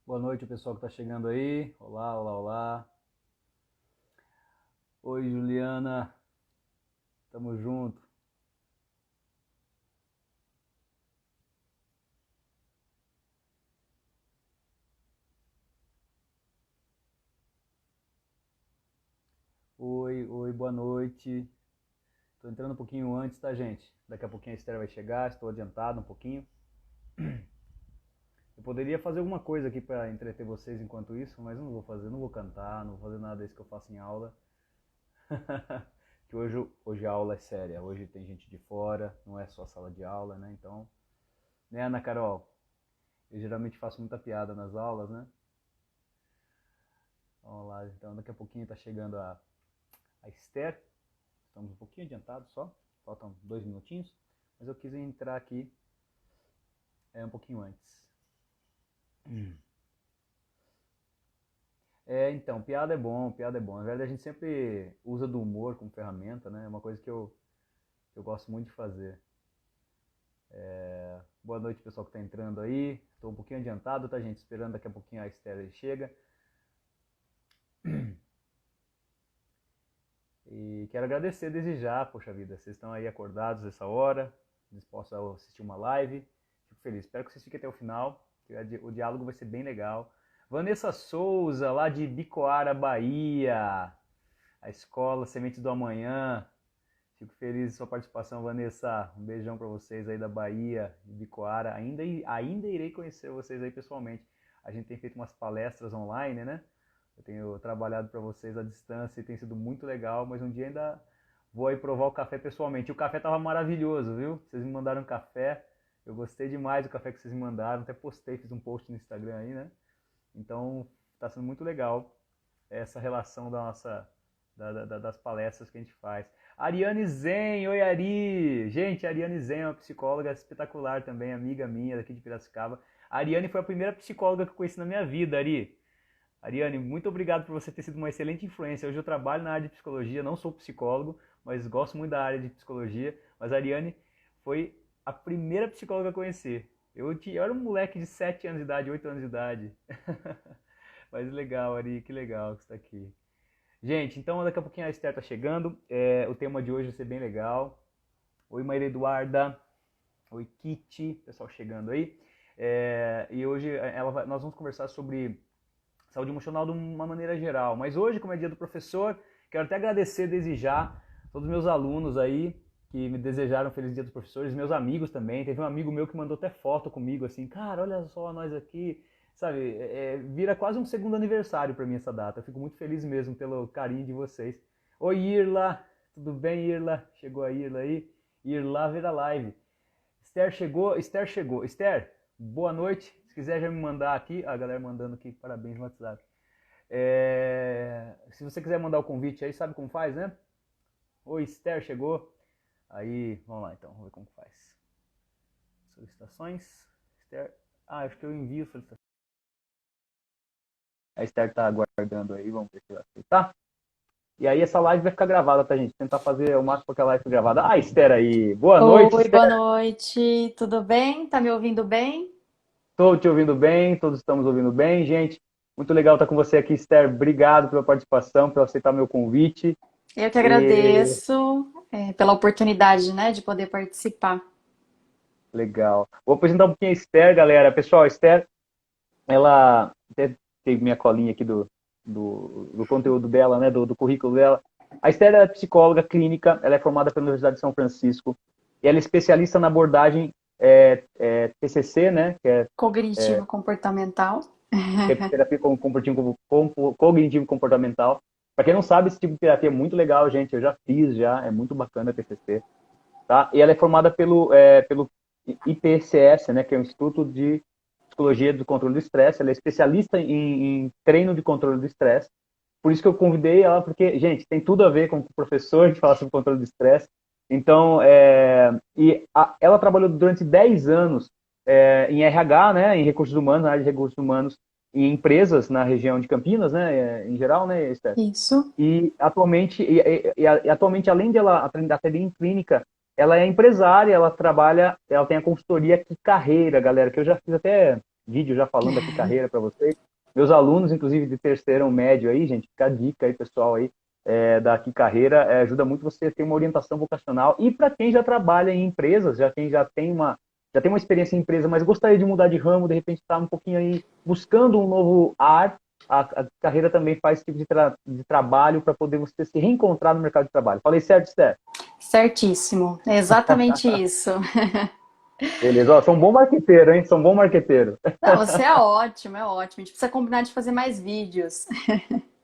Boa noite, o pessoal que está chegando aí. Olá, olá, olá. Oi, Juliana. Tamo junto. Oi, oi, boa noite. Tô entrando um pouquinho antes, tá, gente? Daqui a pouquinho a Esther vai chegar, estou adiantado um pouquinho. Eu poderia fazer alguma coisa aqui para entreter vocês enquanto isso, mas não vou fazer, não vou cantar, não vou fazer nada disso que eu faço em aula. Que hoje a aula é séria, hoje tem gente de fora, não é só sala de aula, né? Então, né, Ana Carol? Eu geralmente faço muita piada nas aulas, né? Vamos lá, então daqui a pouquinho está chegando a Esther. Estamos um pouquinho adiantados só, faltam 2 minutinhos, mas eu quis entrar aqui um pouquinho antes. Então, piada é bom, piada é bom. Na verdade, a gente sempre usa do humor como ferramenta, né? É uma coisa que eu gosto muito de fazer. Boa noite, pessoal que está entrando aí. Estou um pouquinho adiantado, tá, gente? Esperando daqui a pouquinho a Esther chega. E quero agradecer desde já, poxa vida, vocês estão aí acordados essa hora, dispostos a assistir uma live. Fico feliz, espero que vocês fiquem até o final, que o diálogo vai ser bem legal. Vanessa Souza, lá de Bicoara, Bahia, a escola Sementes do Amanhã. Fico feliz de sua participação, Vanessa. Um beijão para vocês aí da Bahia, de Bicoara. Ainda irei conhecer vocês aí pessoalmente. A gente tem feito umas palestras online, né? Eu tenho trabalhado para vocês à distância e tem sido muito legal, mas um dia ainda vou aí provar o café pessoalmente. E o café estava maravilhoso, viu? Vocês me mandaram um café, eu gostei demais do café que vocês me mandaram, até postei, fiz um post no Instagram aí, né? Então, está sendo muito legal essa relação das palestras que a gente faz. Ariane Zen, oi Ari! Gente, a Ariane Zen é uma psicóloga espetacular também, amiga minha daqui de Piracicaba. A Ariane foi a primeira psicóloga que eu conheci na minha vida, Ari. Ariane, muito obrigado por você ter sido uma excelente influência. Hoje eu trabalho na área de psicologia, não sou psicólogo, mas gosto muito da área de psicologia. Mas a Ariane foi a primeira psicóloga a conhecer. Eu era um moleque de 7 anos de idade, 8 anos de idade. Mas legal, Ari, que legal que você está aqui. Gente, então daqui a pouquinho a Esther está chegando. O tema de hoje vai ser bem legal. Oi, Maria Eduarda. Oi, Kitty. Pessoal chegando aí. E hoje nós vamos conversar sobre saúde emocional de uma maneira geral. Mas hoje, como é dia do professor, quero até agradecer desde já todos os meus alunos aí que me desejaram feliz dia dos professores, meus amigos também. Teve um amigo meu que mandou até foto comigo, assim, cara, olha só nós aqui, sabe? Vira quase um segundo aniversário para mim essa data. Eu fico muito feliz mesmo pelo carinho de vocês. Oi, Irla, tudo bem, Irla? Chegou a Irla aí? Irla Vera Live. Esther chegou, Esther chegou. Esther, boa noite. Se quiser já me mandar aqui, a galera mandando aqui, parabéns no WhatsApp. Se você quiser mandar o convite aí, sabe como faz, né? Oi, Esther chegou. Aí, vamos lá então, vamos ver como faz. Solicitações. Esther, acho que eu envio solicitações. A Esther tá aguardando aí, vamos ver se vai aceitar. E aí essa live vai ficar gravada, tá, gente? Tentar fazer o máximo para a live ficar gravada. Ah, Esther aí. Boa noite, Oi, Esther. boa noite. Tudo bem? Tá me ouvindo bem? Estou te ouvindo bem, todos estamos ouvindo bem, gente. Muito legal estar com você aqui, Esther. Obrigado pela participação, por aceitar meu convite. Eu que E... agradeço, pela oportunidade, né, de poder participar. Legal. Vou apresentar um pouquinho a Esther, galera. Pessoal, a Esther, ela até tem minha colinha aqui do conteúdo dela, né, do currículo dela. A Esther é psicóloga clínica, ela é formada pela Universidade de São Francisco e ela é especialista na abordagem TCC, né, Cognitivo comportamental. que é terapia cognitivo-comportamental. Para quem não sabe, esse tipo de terapia é muito legal, gente. Eu já fiz, é muito bacana a TCC. Tá? E ela é formada pelo IPCS, né, que é o Instituto de Psicologia do Controle do Estresse. Ela é especialista em treino de controle do estresse. Por isso que eu convidei ela, porque, gente, tem tudo a ver com o professor de falar sobre controle do estresse. Então, ela trabalhou durante 10 anos em RH, né, em recursos humanos, na área de recursos humanos, em empresas na região de Campinas, né, em geral, né, Esther? Isso. E atualmente, além de ela atender em clínica, ela é empresária, ela tem a consultoria Que Carreira, galera, que eu já fiz até vídeo já falando aqui carreira para vocês. Meus alunos, inclusive, de terceiro médio aí, gente, fica a dica aí, pessoal, aí, da Aqui Carreira, ajuda muito você a ter uma orientação vocacional. E para quem já trabalha em empresas, quem já tem uma experiência em empresa, mas gostaria de mudar de ramo, de repente está um pouquinho aí buscando um novo ar, a carreira também faz esse tipo de trabalho para poder você se reencontrar no mercado de trabalho. Falei certo, Esther? Certíssimo, é exatamente isso. Beleza, ó, sou um bom marqueteiro, hein? Sou um bom marqueteiro. Não, você é ótimo, é ótimo. A gente precisa combinar de fazer mais vídeos.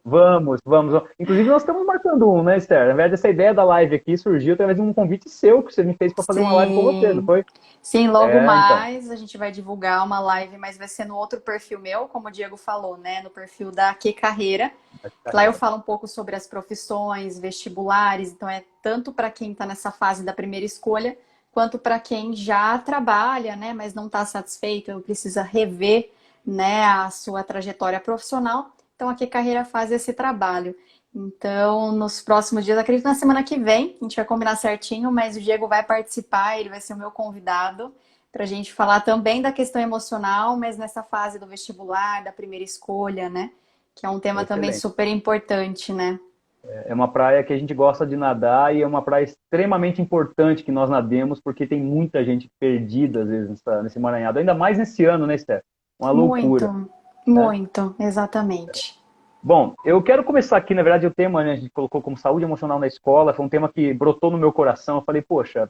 Vamos, vamos. Inclusive, nós estamos marcando um, né, Esther? Na verdade, essa ideia da live aqui surgiu através de um convite seu que você me fez para fazer uma live com você, não Sim, foi? sim, logo Então. mais a gente vai divulgar uma live, mas vai ser no outro perfil meu, como o Diego falou, né? No perfil da Que Carreira. Lá eu Carreira. falo um pouco sobre as profissões, vestibulares, então é tanto para quem está nessa fase da primeira escolha, quanto para quem já trabalha, né, mas não está satisfeito, ou precisa rever, né, a sua trajetória profissional. Então, a Que Carreira faz esse trabalho. Então, nos próximos dias, acredito na semana que vem, a gente vai combinar certinho, mas o Diego vai participar, ele vai ser o meu convidado para a gente falar também da questão emocional, mas nessa fase do vestibular, da primeira escolha, né? Que é um tema também Excelente. super importante, né? É uma praia que a gente gosta de nadar e é uma praia extremamente importante que nós nademos, porque tem muita gente perdida, às vezes, nesse emaranhado. Ainda mais nesse ano, né, Esther? Uma loucura, Muito, né? muito, exatamente. Bom, eu quero começar aqui, na verdade, o tema, né, a gente colocou como saúde emocional na escola, foi um tema que brotou no meu coração. Eu falei, poxa,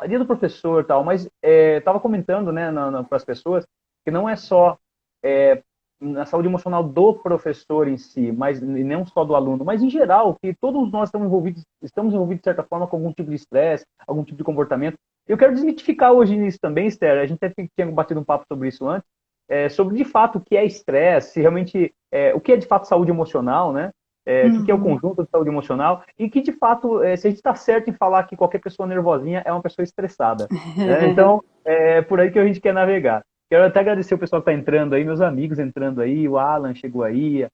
a dia do professor e tal, mas estava comentando, né, para as pessoas que não é só na saúde emocional do professor em si, mas e não só do aluno, mas em geral, que todos nós estamos envolvidos de certa forma com algum tipo de estresse, algum tipo de comportamento. Eu quero desmitificar hoje nisso também, Esther, a gente até tinha batido um papo sobre isso antes, sobre de fato o que é estresse, se realmente o que é de fato saúde emocional, né? O que é o Uhum. conjunto de saúde emocional e que de fato, se a gente está certo em falar que qualquer pessoa nervosinha é uma pessoa estressada, né? Então, é por aí que a gente quer navegar. Quero até agradecer o pessoal que está entrando aí, meus amigos entrando aí, o Alan chegou aí.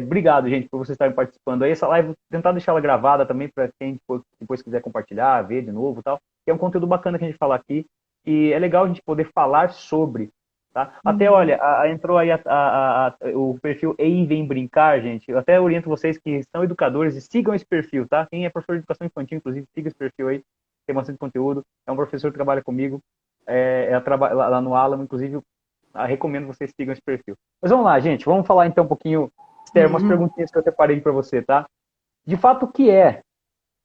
Obrigado, gente, por vocês estarem participando aí. Essa live, vou tentar deixar ela gravada também para quem depois quiser compartilhar, ver de novo e tal. Que é um conteúdo bacana que a gente fala aqui. E é legal a gente poder falar sobre. Tá? Até, Uhum. olha, entrou aí o perfil Ei Vem Brincar, gente. Eu até oriento vocês que são educadores e sigam esse perfil, tá? Quem é professor de educação infantil, inclusive, siga esse perfil aí. Tem bastante conteúdo. É um professor que trabalha comigo lá no Alamo, inclusive, eu recomendo vocês sigam esse perfil. Mas vamos lá, gente. Vamos falar então um pouquinho, Esther, umas Uhum. perguntinhas que eu separei para você, tá? De fato, o que é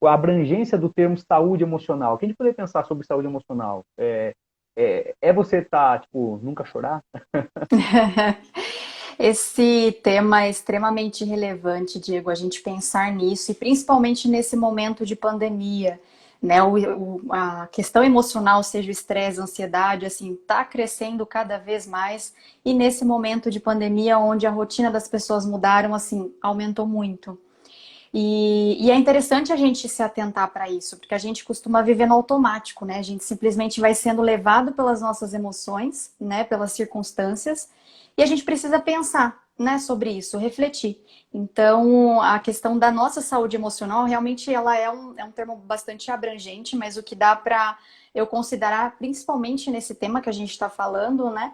a abrangência do termo saúde emocional? O que a gente poderia pensar sobre saúde emocional? Você tipo, nunca chorar? Esse tema é extremamente relevante, Diego, a gente pensar nisso, e principalmente nesse momento de pandemia, né? A questão emocional, seja o estresse, a ansiedade, assim, tá crescendo cada vez mais, e nesse momento de pandemia, onde a rotina das pessoas mudaram, assim, aumentou muito. E é interessante a gente se atentar para isso, porque a gente costuma viver no automático, né? A gente simplesmente vai sendo levado pelas nossas emoções, né? Pelas circunstâncias, e a gente precisa pensar, né? Sobre isso, refletir. Então, a questão da nossa saúde emocional, realmente, ela é um termo bastante abrangente, mas o que dá para eu considerar, principalmente nesse tema que a gente está falando, né?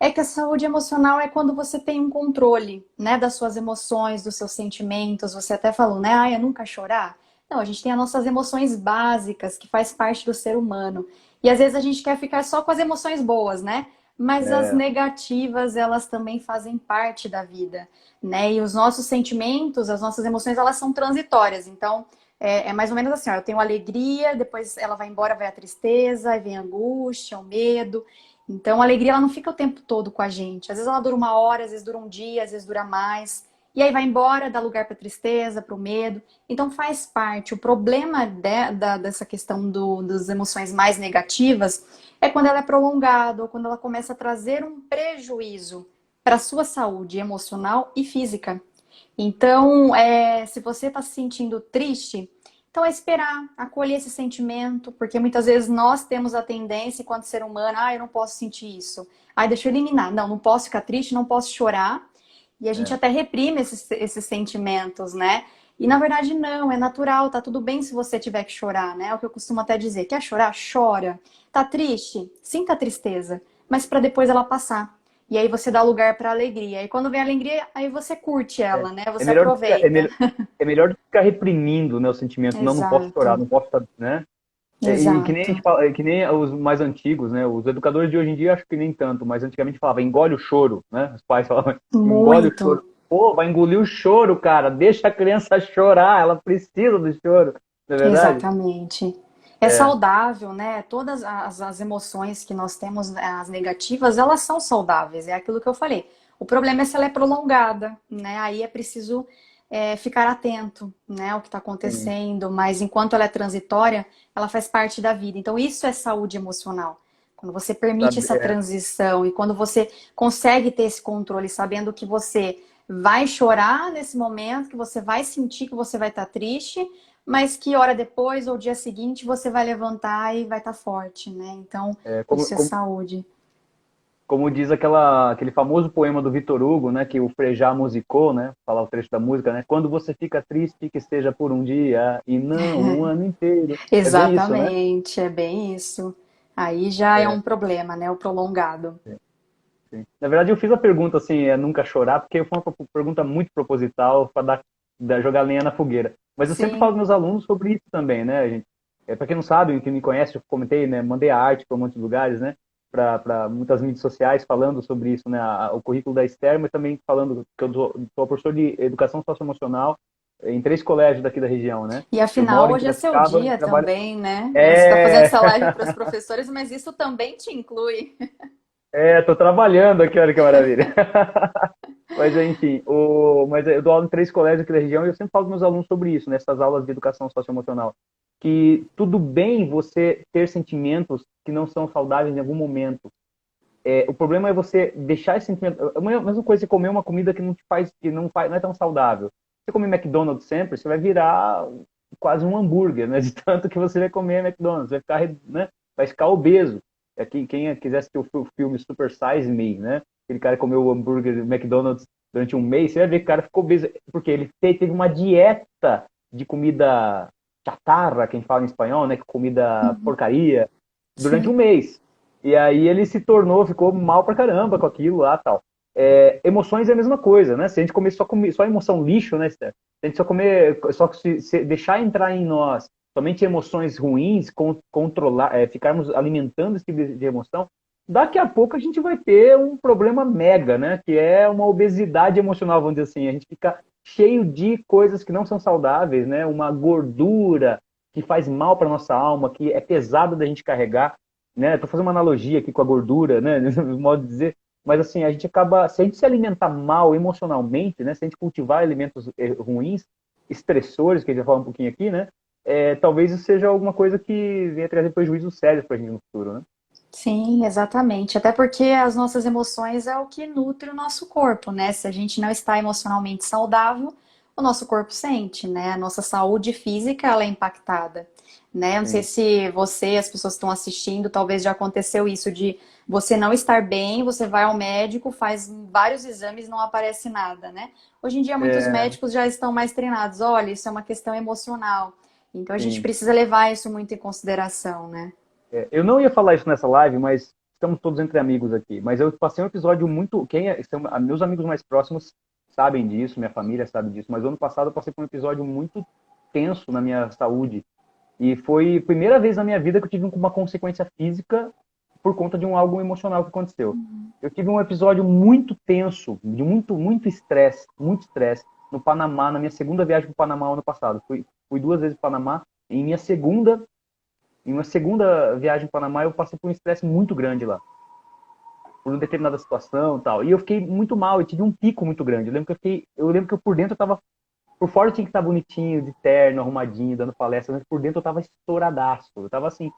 É que a saúde emocional é quando você tem um controle, né, das suas emoções, dos seus sentimentos. Você até falou, né, eu nunca chorar. Não, a gente tem as nossas emoções básicas, que faz parte do ser humano. E às vezes a gente quer ficar só com as emoções boas, né? Mas as É, negativas, elas também fazem parte da vida, né? E os nossos sentimentos, as nossas emoções, elas são transitórias. Então, é mais ou menos assim, ó, eu tenho alegria, depois ela vai embora, vai a tristeza, aí vem a angústia, o medo. Então, a alegria ela não fica o tempo todo com a gente. Às vezes ela dura uma hora, às vezes dura um dia, às vezes dura mais. E aí vai embora, dá lugar para tristeza, para o medo. Então faz parte. O problema dessa questão das emoções mais negativas é quando ela é prolongada ou quando ela começa a trazer um prejuízo para a sua saúde emocional e física. Então, se você está se sentindo triste, então é esperar, acolher esse sentimento, porque muitas vezes nós temos a tendência, enquanto ser humano, eu não posso sentir isso. Deixa eu eliminar. Não, não posso ficar triste, não posso chorar. E a gente é, até reprime esses sentimentos, né? E na verdade não, é natural, tá tudo bem se você tiver que chorar, né? É o que eu costumo até dizer. Quer chorar? Chora. Tá triste? Sinta a tristeza, mas para depois ela passar. e aí você dá lugar para alegria. E quando vem a alegria, aí você curte É, ela, né? é Você melhor do que ficar, aproveita. é melhor do que ficar reprimindo, né, o sentimento. Não, não posso chorar, Exato, não posso estar, né? E que nem a gente exato. fala, que nem os mais antigos, né? Os educadores de hoje em dia acho que nem tanto, mas antigamente falava engole o choro, né? Os pais falavam engole o choro. Muito. Pô, vai engolir o choro, cara. Deixa a criança chorar, ela precisa do choro, não é verdade? Exatamente. É É, saudável, né? Todas as emoções que nós temos, as negativas, elas são saudáveis. É aquilo que eu falei. O problema é se ela é prolongada, né? Aí é preciso ficar atento, né, ao que está sim. acontecendo. Mas enquanto ela é transitória, ela faz parte da vida. Então isso é saúde emocional. Quando você permite essa É, transição e quando você consegue ter esse controle, sabendo que você vai chorar nesse momento, que você vai sentir que você vai estar triste, mas que hora depois ou dia seguinte você vai levantar e vai estar forte, né? Então, é, isso é saúde. como diz aquele famoso poema do Vitor Hugo, né, que o Frejá musicou, né, falar o trecho da música, né, quando você fica triste, que seja por um dia e não um ano inteiro. É bem isso, né? Exatamente, é bem isso. Aí já é É, um problema, né? O prolongado. sim. Na verdade, eu fiz a pergunta assim, nunca chorar, porque foi uma pergunta muito proposital para jogar lenha na fogueira. Mas eu sempre falo Sim. com meus alunos sobre isso também, né, gente? Para quem não sabe, quem me conhece, eu comentei, né, mandei a arte para muitos lugares, né, para muitas mídias sociais falando sobre isso, né, o currículo da Esther, mas também falando que eu sou professor de educação socioemocional em 3 colégios daqui da região, né? E Eu afinal, moro em hoje é seu Piracicaba e dia trabalho. também, né? Você está fazendo É, essa live para os professores, mas isso também te inclui. tô trabalhando aqui, olha que maravilha. Mas, enfim, mas eu dou aula em 3 colégios aqui da região e eu sempre falo com meus alunos sobre isso, nessas aulas de educação socioemocional. Que tudo bem você ter sentimentos que não são saudáveis em algum momento. O problema é você deixar esse sentimento. É a mesma coisa que você comer uma comida que não te faz, não é tão saudável. Você comer McDonald's sempre, você vai virar quase um hambúrguer, né? De tanto que você vai comer McDonald's, vai ficar, né? Vai ficar obeso. Quem quiser assistir o filme Super Size Me, né? Aquele cara que comeu o hambúrguer McDonald's durante um mês, você vai ver que o cara ficou obeso, porque ele teve uma dieta de comida chatarra, quem fala em espanhol, né? Comida Uhum. porcaria, durante um Sim. mês. E aí ele se tornou, ficou mal pra caramba com aquilo lá tal. Emoções é a mesma coisa, né? Se a gente comer só emoção lixo, né, Esther? Se a gente só comer, só se deixar entrar em nós somente emoções ruins, controlar, ficarmos alimentando esse tipo de emoção, daqui a pouco a gente vai ter um problema mega, né? Que é uma obesidade emocional, vamos dizer assim. A gente fica cheio de coisas que não são saudáveis, né? Uma gordura que faz mal para nossa alma, que é pesada da gente carregar, né? Estou fazendo uma analogia aqui com a gordura, né? No modo de dizer, mas assim, a gente acaba, se a gente se alimentar mal emocionalmente, né? Se a gente cultivar alimentos ruins, estressores, que a gente já falou um pouquinho aqui, né? Talvez isso seja alguma coisa que venha trazer prejuízos sérios para a gente no futuro, né? Sim, exatamente. Até porque as nossas emoções é o que nutre o nosso corpo, né? Se a gente não está emocionalmente saudável, o nosso corpo sente, né? A nossa saúde física, ela é impactada, né? Eu não sei Sim. se você, as pessoas que estão assistindo, talvez já aconteceu isso de você não estar bem, você vai ao médico, faz vários exames e não aparece nada, né? Hoje em dia, muitos É, médicos já estão mais treinados. Olha, isso é uma questão emocional. Então, a gente sim. precisa levar isso muito em consideração, né? Eu não ia falar isso nessa live, mas estamos todos entre amigos aqui. Mas eu passei um episódio muito. Meus amigos mais próximos sabem disso, minha família sabe disso. Mas ano passado eu passei por um episódio muito tenso na minha saúde. E foi a primeira vez na minha vida que eu tive uma consequência física por conta de algo emocional que aconteceu. Eu tive um episódio muito tenso, de muito estresse, no Panamá, na minha segunda viagem para o Panamá ano passado. Fui 2 vezes para o Panamá. Em uma segunda viagem para o Panamá, eu passei por um estresse muito grande lá, por uma determinada situação e tal. E eu fiquei muito mal, eu tive um pico muito grande. Eu lembro que eu por dentro eu tava, por fora eu tinha que estar bonitinho, de terno, arrumadinho, dando palestra, mas por dentro eu tava estouradaço. Eu tava assim,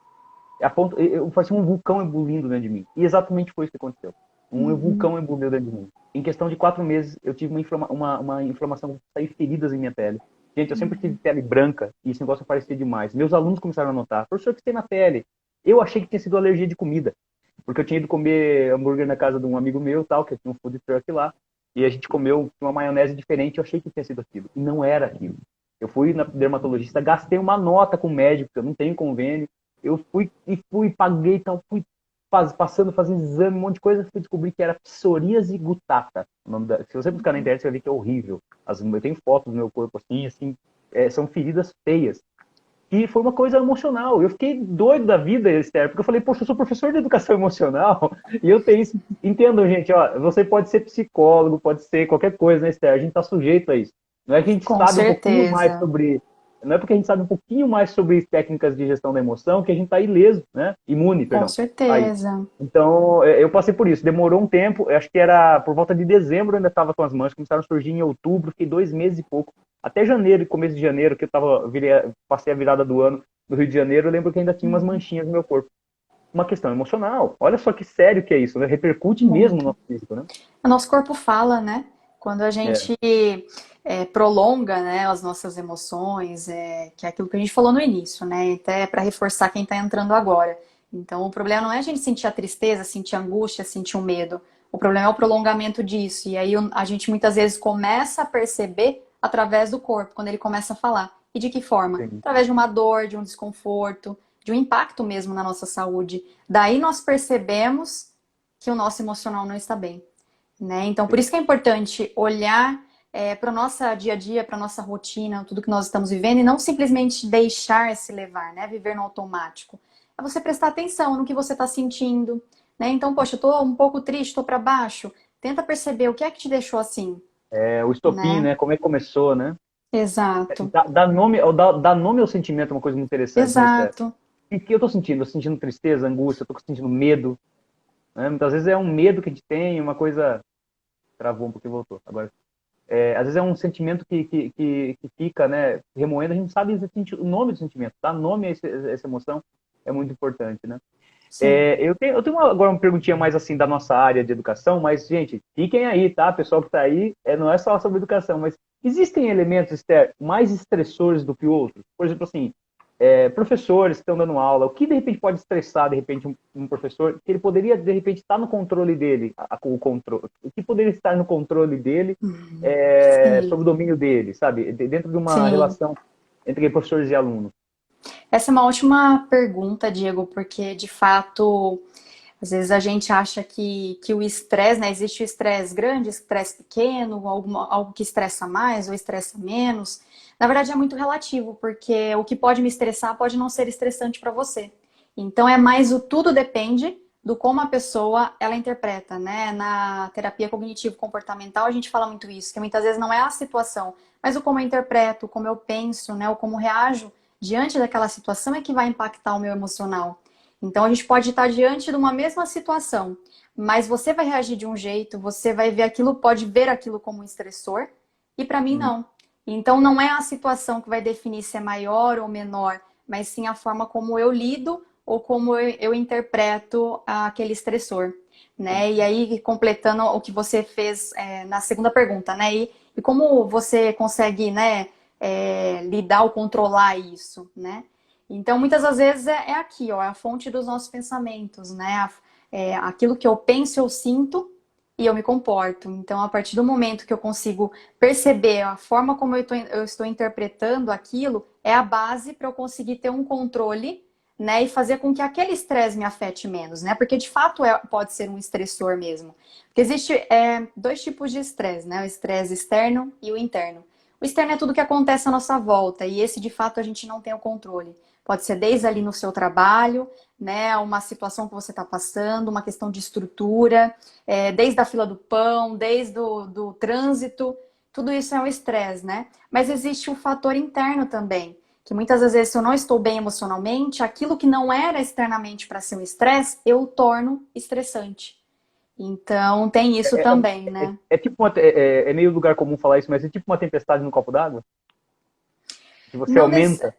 a ponto, eu parecia um vulcão ebulindo dentro de mim. E exatamente foi isso que aconteceu. Um Uhum. vulcão ebuliu dentro de mim. Em questão de 4 meses, eu tive uma inflamação, saí feridas em minha pele. Gente, eu sempre tive pele branca e esse negócio aparecia demais. Meus alunos começaram a notar. Professor, o que você tem na pele? Eu achei que tinha sido alergia de comida. Porque eu tinha ido comer hambúrguer na casa de um amigo meu, tal, que tinha um food truck lá. E a gente comeu uma maionese diferente. Eu achei que tinha sido aquilo. E não era aquilo. Eu fui na dermatologista, gastei uma nota com o médico, porque eu não tenho convênio. Eu fui, paguei, tal, fui fazendo exame, um monte de coisa, fui descobrir que era psoríase gutata. Se você buscar na internet, você vai ver que é horrível. Eu tenho fotos do meu corpo assim, são feridas feias. E foi uma coisa emocional. Eu fiquei doido da vida, Esther, porque eu falei, poxa, eu sou professor de educação emocional e eu tenho isso. Entendam, gente, ó, você pode ser psicólogo, pode ser qualquer coisa, né, Esther? A gente está sujeito a isso. Não é que a gente Com sabe um pouquinho mais certeza, sobre. Não é porque a gente sabe um pouquinho mais sobre técnicas de gestão da emoção que a gente está ileso, né? Imune, com perdão. Aí. certeza. Então, eu passei por isso. Demorou um tempo, eu acho que era por volta de dezembro, eu ainda estava com as manchas, começaram a surgir em outubro, fiquei 2 meses e pouco. Até janeiro, começo de janeiro, que passei a virada do ano no Rio de Janeiro, eu lembro que ainda tinha umas manchinhas no meu corpo. Uma questão emocional. Olha só que sério que é isso, né? Repercute mesmo no Muito. nosso físico, né? O nosso corpo fala, né? Quando a É, gente prolonga, né, as nossas emoções, que é aquilo que a gente falou no início, né? Até para reforçar quem está entrando agora. Então, o problema não é a gente sentir a tristeza, sentir a angústia, sentir o medo. O problema é o prolongamento disso. E aí a gente muitas vezes começa a perceber através do corpo, quando ele começa a falar. E de que forma? sim. Através de uma dor, de um desconforto, de um impacto mesmo na nossa saúde. Daí nós percebemos que o nosso emocional não está bem, né? Então, por Sim. isso que é importante olhar para o nosso dia a dia, para a nossa rotina, tudo que nós estamos vivendo e não simplesmente deixar se levar, né? Viver no automático. É você prestar atenção no que você está sentindo, né? Então, poxa, eu estou um pouco triste, estou para baixo. Tenta perceber o que é que te deixou assim, O estopim, né? né? Como é que começou, né? Exato, Dar nome ao sentimento é uma coisa muito interessante, né, Esther? exato. O que eu tô sentindo? Eu tô sentindo tristeza, angústia, eu tô sentindo medo, né? Muitas vezes é um medo que a gente tem, uma coisa. Travou um pouquinho e voltou. Agora, às vezes é um sentimento que fica, né, remoendo, a gente sabe exatamente o nome do sentimento, dar nome a essa emoção é muito importante, né? Sim. Eu tenho agora uma perguntinha mais assim da nossa área de educação, mas, gente, fiquem aí, tá? Pessoal que está aí, não é só sobre educação, mas existem elementos, Esther, mais estressores do que outros? Por exemplo, assim, professores que estão dando aula, o que de repente pode estressar, de repente, um professor, que ele poderia, de repente, estar no controle dele, o que poderia estar no controle dele, sob o Sim, domínio dele, sabe? Dentro de uma sim. relação entre professores e alunos. Essa é uma ótima pergunta, Diego, porque de fato, às vezes a gente acha que o estresse, né? Existe o estresse grande, estresse pequeno, algo que estressa mais ou estressa menos. Na verdade, é muito relativo, porque o que pode me estressar pode não ser estressante para você. Então, é mais o tudo depende do como a pessoa ela interpreta, né? Na terapia cognitivo-comportamental, a gente fala muito isso, que muitas vezes não é a situação, mas o como eu interpreto, o como eu penso, né? O como reajo diante daquela situação é que vai impactar o meu emocional. Então a gente pode estar diante de uma mesma situação, mas você vai reagir de um jeito, você vai ver aquilo, pode ver aquilo como um estressor, e para mim Uhum. não. Então não é a situação que vai definir se é maior ou menor, mas sim a forma como eu lido ou como eu interpreto aquele estressor, Sim. né? E aí completando o que você fez na segunda pergunta, né? E como você consegue, né? Lidar ou controlar isso, né? Então, muitas das vezes é aqui, ó, é a fonte dos nossos pensamentos, né? Aquilo que eu penso, eu sinto e eu me comporto. Então, a partir do momento que eu consigo perceber a forma como eu estou interpretando aquilo, é a base para eu conseguir ter um controle, né? E fazer com que aquele estresse me afete menos, né? Porque de fato pode ser um estressor mesmo. Porque existe dois tipos de estresse, né? O estresse externo e o interno. O externo é tudo que acontece à nossa volta, e esse de fato a gente não tem o controle. Pode ser desde ali no seu trabalho, né, uma situação que você está passando, uma questão de estrutura, desde a fila do pão, desde do trânsito, tudo isso é um estresse, né? Mas existe o fator interno também, que muitas das vezes se eu não estou bem emocionalmente, aquilo que não era externamente para ser um estresse, eu torno estressante. Então tem isso É, também, né? tipo é meio lugar comum falar isso, mas é tipo uma tempestade no copo d'água, que você Não nesse, aumenta.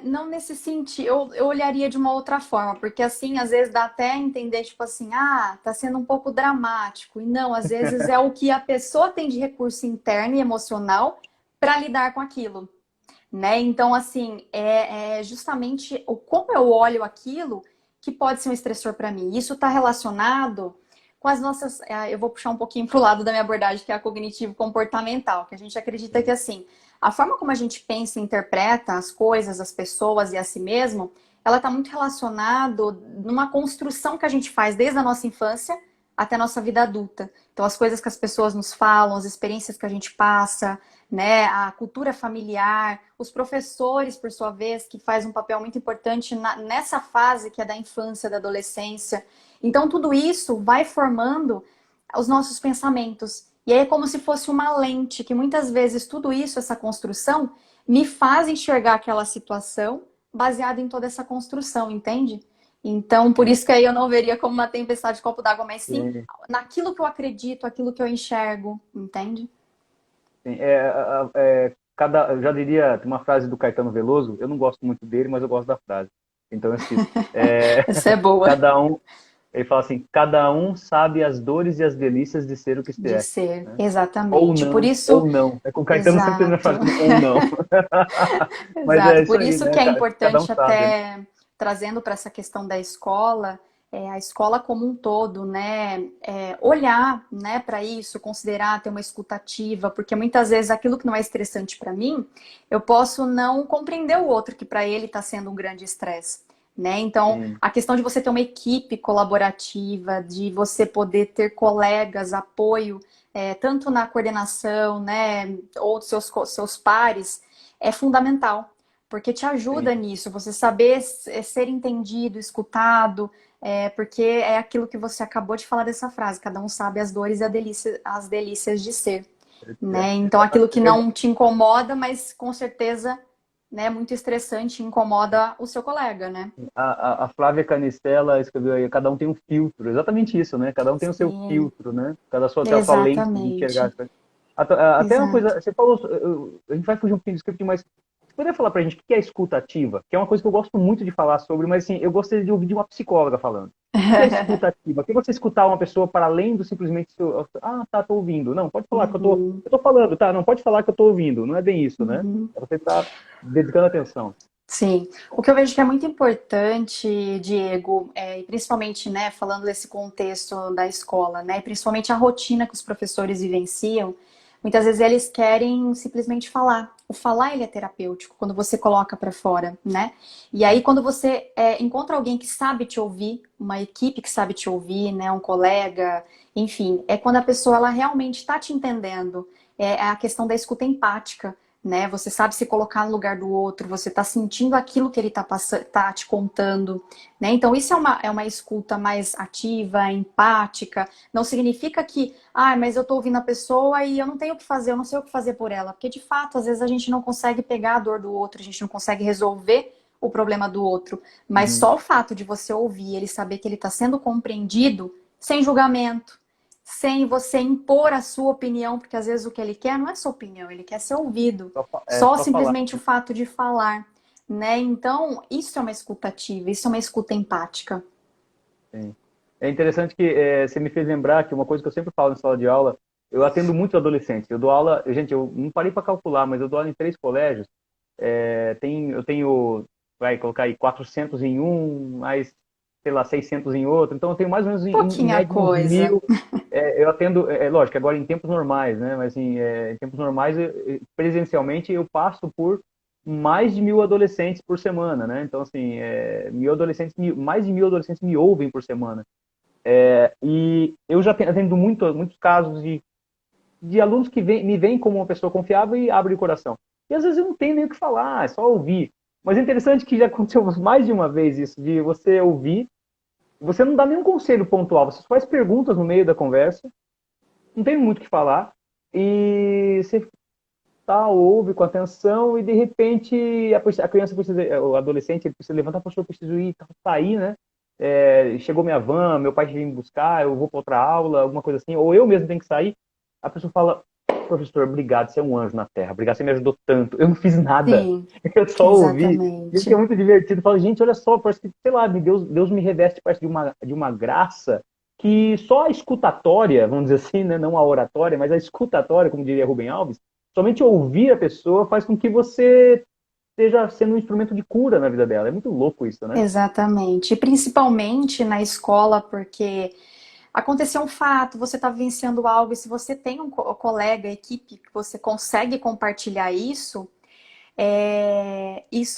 não nesse sentido, eu olharia de uma outra forma, porque assim, às vezes dá até a entender, tipo assim, tá sendo um pouco dramático. E não, às vezes é o que a pessoa tem de recurso interno e emocional para lidar com aquilo, né? Então, assim, é justamente o como eu olho aquilo que pode ser um estressor para mim. Isso está relacionado com as nossas. Eu vou puxar um pouquinho para o lado da minha abordagem, que é a cognitivo-comportamental, que a gente acredita que, assim, a forma como a gente pensa e interpreta as coisas, as pessoas e a si mesmo ela está muito relacionada numa construção que a gente faz desde a nossa infância até a nossa vida adulta. Então, as coisas que as pessoas nos falam, as experiências que a gente passa, né, a cultura familiar, os professores, por sua vez, que faz um papel muito importante nessa fase que é da infância, da adolescência. Então, tudo isso vai formando os nossos pensamentos. E aí é como se fosse uma lente, que muitas vezes tudo isso, essa construção, me faz enxergar aquela situação baseada em toda essa construção, entende? Então, por isso que aí eu não veria como uma tempestade de copo d'água, mas sim Sim, naquilo que eu acredito, aquilo que eu enxergo, entende? sim. Eu já diria, tem uma frase do Caetano Veloso, eu não gosto muito dele, mas eu gosto da frase. Então eu cito. Essa é boa Cada um, ele fala assim, cada um sabe as dores e as delícias de ser o que se de é, ser, né? Ou exatamente. Por não, isso, ou não. É com o Caetano sempre tem a exato. frase com ou não. Mas é Exato, isso por aí, isso né? que é Cada um importante sabe, né? até trazendo para essa questão da escola, a escola como um todo, né, olhar, né, para isso, considerar ter uma escutativa, porque muitas vezes aquilo que não é estressante para mim, eu posso não compreender o outro que para ele está sendo um grande estresse. Né? Então, Sim, a questão de você ter uma equipe colaborativa, de você poder ter colegas, apoio, tanto na coordenação, né, ou dos seus pares, é fundamental, porque te ajuda sim. nisso, você saber ser entendido, escutado, porque é aquilo que você acabou de falar dessa frase, cada um sabe as dores e as delícias de ser, É, né? Então aquilo exatamente. que não te incomoda, mas com certeza, né, é muito estressante, incomoda o seu colega, né? A Flávia Canistella escreveu aí, cada um tem um filtro, exatamente isso, né? Cada um tem o seu Sim, filtro, né? Cada sua, tem a sua lente de enxergar exatamente, as coisas. Até uma exato. coisa, você falou, a gente vai fugir um pouquinho do script, mas você poderia falar pra gente o que é escuta ativa? Que é uma coisa que eu gosto muito de falar sobre, mas assim, eu gostaria de ouvir de uma psicóloga falando. O que é escuta ativa? O que é você escutar uma pessoa para além do simplesmente, tá, tô ouvindo. Não, pode falar que Uhum, eu tô falando, tá? Não, pode falar que eu tô ouvindo. Não é bem isso, né? uhum. É você estar dedicando atenção. Sim, o que eu vejo que é muito importante, Diego, e principalmente, né, falando desse contexto da escola, né, e principalmente a rotina que os professores vivenciam, muitas vezes eles querem simplesmente falar. O falar ele é terapêutico quando você coloca para fora, né? E aí quando você encontra alguém que sabe te ouvir, uma equipe que sabe te ouvir, né, um colega, enfim, é quando a pessoa ela realmente está te entendendo. É a questão da escuta empática, né? Você sabe se colocar no lugar do outro, você está sentindo aquilo que ele está tá te contando, né? Então, isso é uma escuta mais ativa, empática. Não significa que, mas eu estou ouvindo a pessoa e eu não tenho o que fazer, eu não sei o que fazer por ela. Porque, de fato, às vezes a gente não consegue pegar a dor do outro, a gente não consegue resolver o problema do outro. Mas Uhum. só o fato de você ouvir ele saber que ele está sendo compreendido, sem julgamento, sem você impor a sua opinião, porque às vezes o que ele quer não é sua opinião, ele quer ser ouvido. Só Só falar. simplesmente o fato de falar, né? Então, isso é uma escuta ativa, isso é uma escuta empática. Sim. É interessante que você me fez lembrar que uma coisa que eu sempre falo na sala de aula, eu atendo muito adolescentes. Eu dou aula, gente, eu não parei para calcular, mas eu dou aula em 3 colégios. Eu tenho, vai colocar aí 400 em um, mais, sei lá, 600 em outro. Então eu tenho mais ou menos em Pouquinha média uns coisa. 1.000. Eu atendo, lógico, agora em tempos normais, né? Mas assim, em tempos normais, presencialmente, eu passo por mais de 1.000 adolescentes por semana, né? Então assim, 1.000 adolescentes, mais de 1.000 adolescentes me ouvem por semana. E eu já atendo muitos casos de alunos que me veem como uma pessoa confiável e abrem o coração. E às vezes eu não tenho nem o que falar, é só ouvir. Mas é interessante que já aconteceu mais de uma vez isso, de você ouvir, você não dá nenhum conselho pontual, você faz perguntas no meio da conversa, não tem muito o que falar, e você ouve com atenção e de repente a criança precisa, o adolescente ele precisa levantar, poxa, eu preciso ir, sair, né? Chegou minha van, meu pai veio me buscar, eu vou para outra aula, alguma coisa assim, ou eu mesmo tenho que sair. A pessoa fala, professor, obrigado, você é um anjo na terra, obrigado, você me ajudou tanto. Eu não fiz nada, Sim, eu só ouvi. Isso que é exatamente. muito divertido. Eu falo, gente, olha só, parece que, sei lá, Deus me reveste, parece de uma graça que só a escutatória, vamos dizer assim, né, não a oratória, mas a escutatória, como diria Rubem Alves, somente ouvir a pessoa faz com que você esteja sendo um instrumento de cura na vida dela. É muito louco isso, né? Exatamente. E principalmente na escola, porque aconteceu um fato, você está vivenciando algo, e se você tem um colega, equipe, que você consegue compartilhar isso,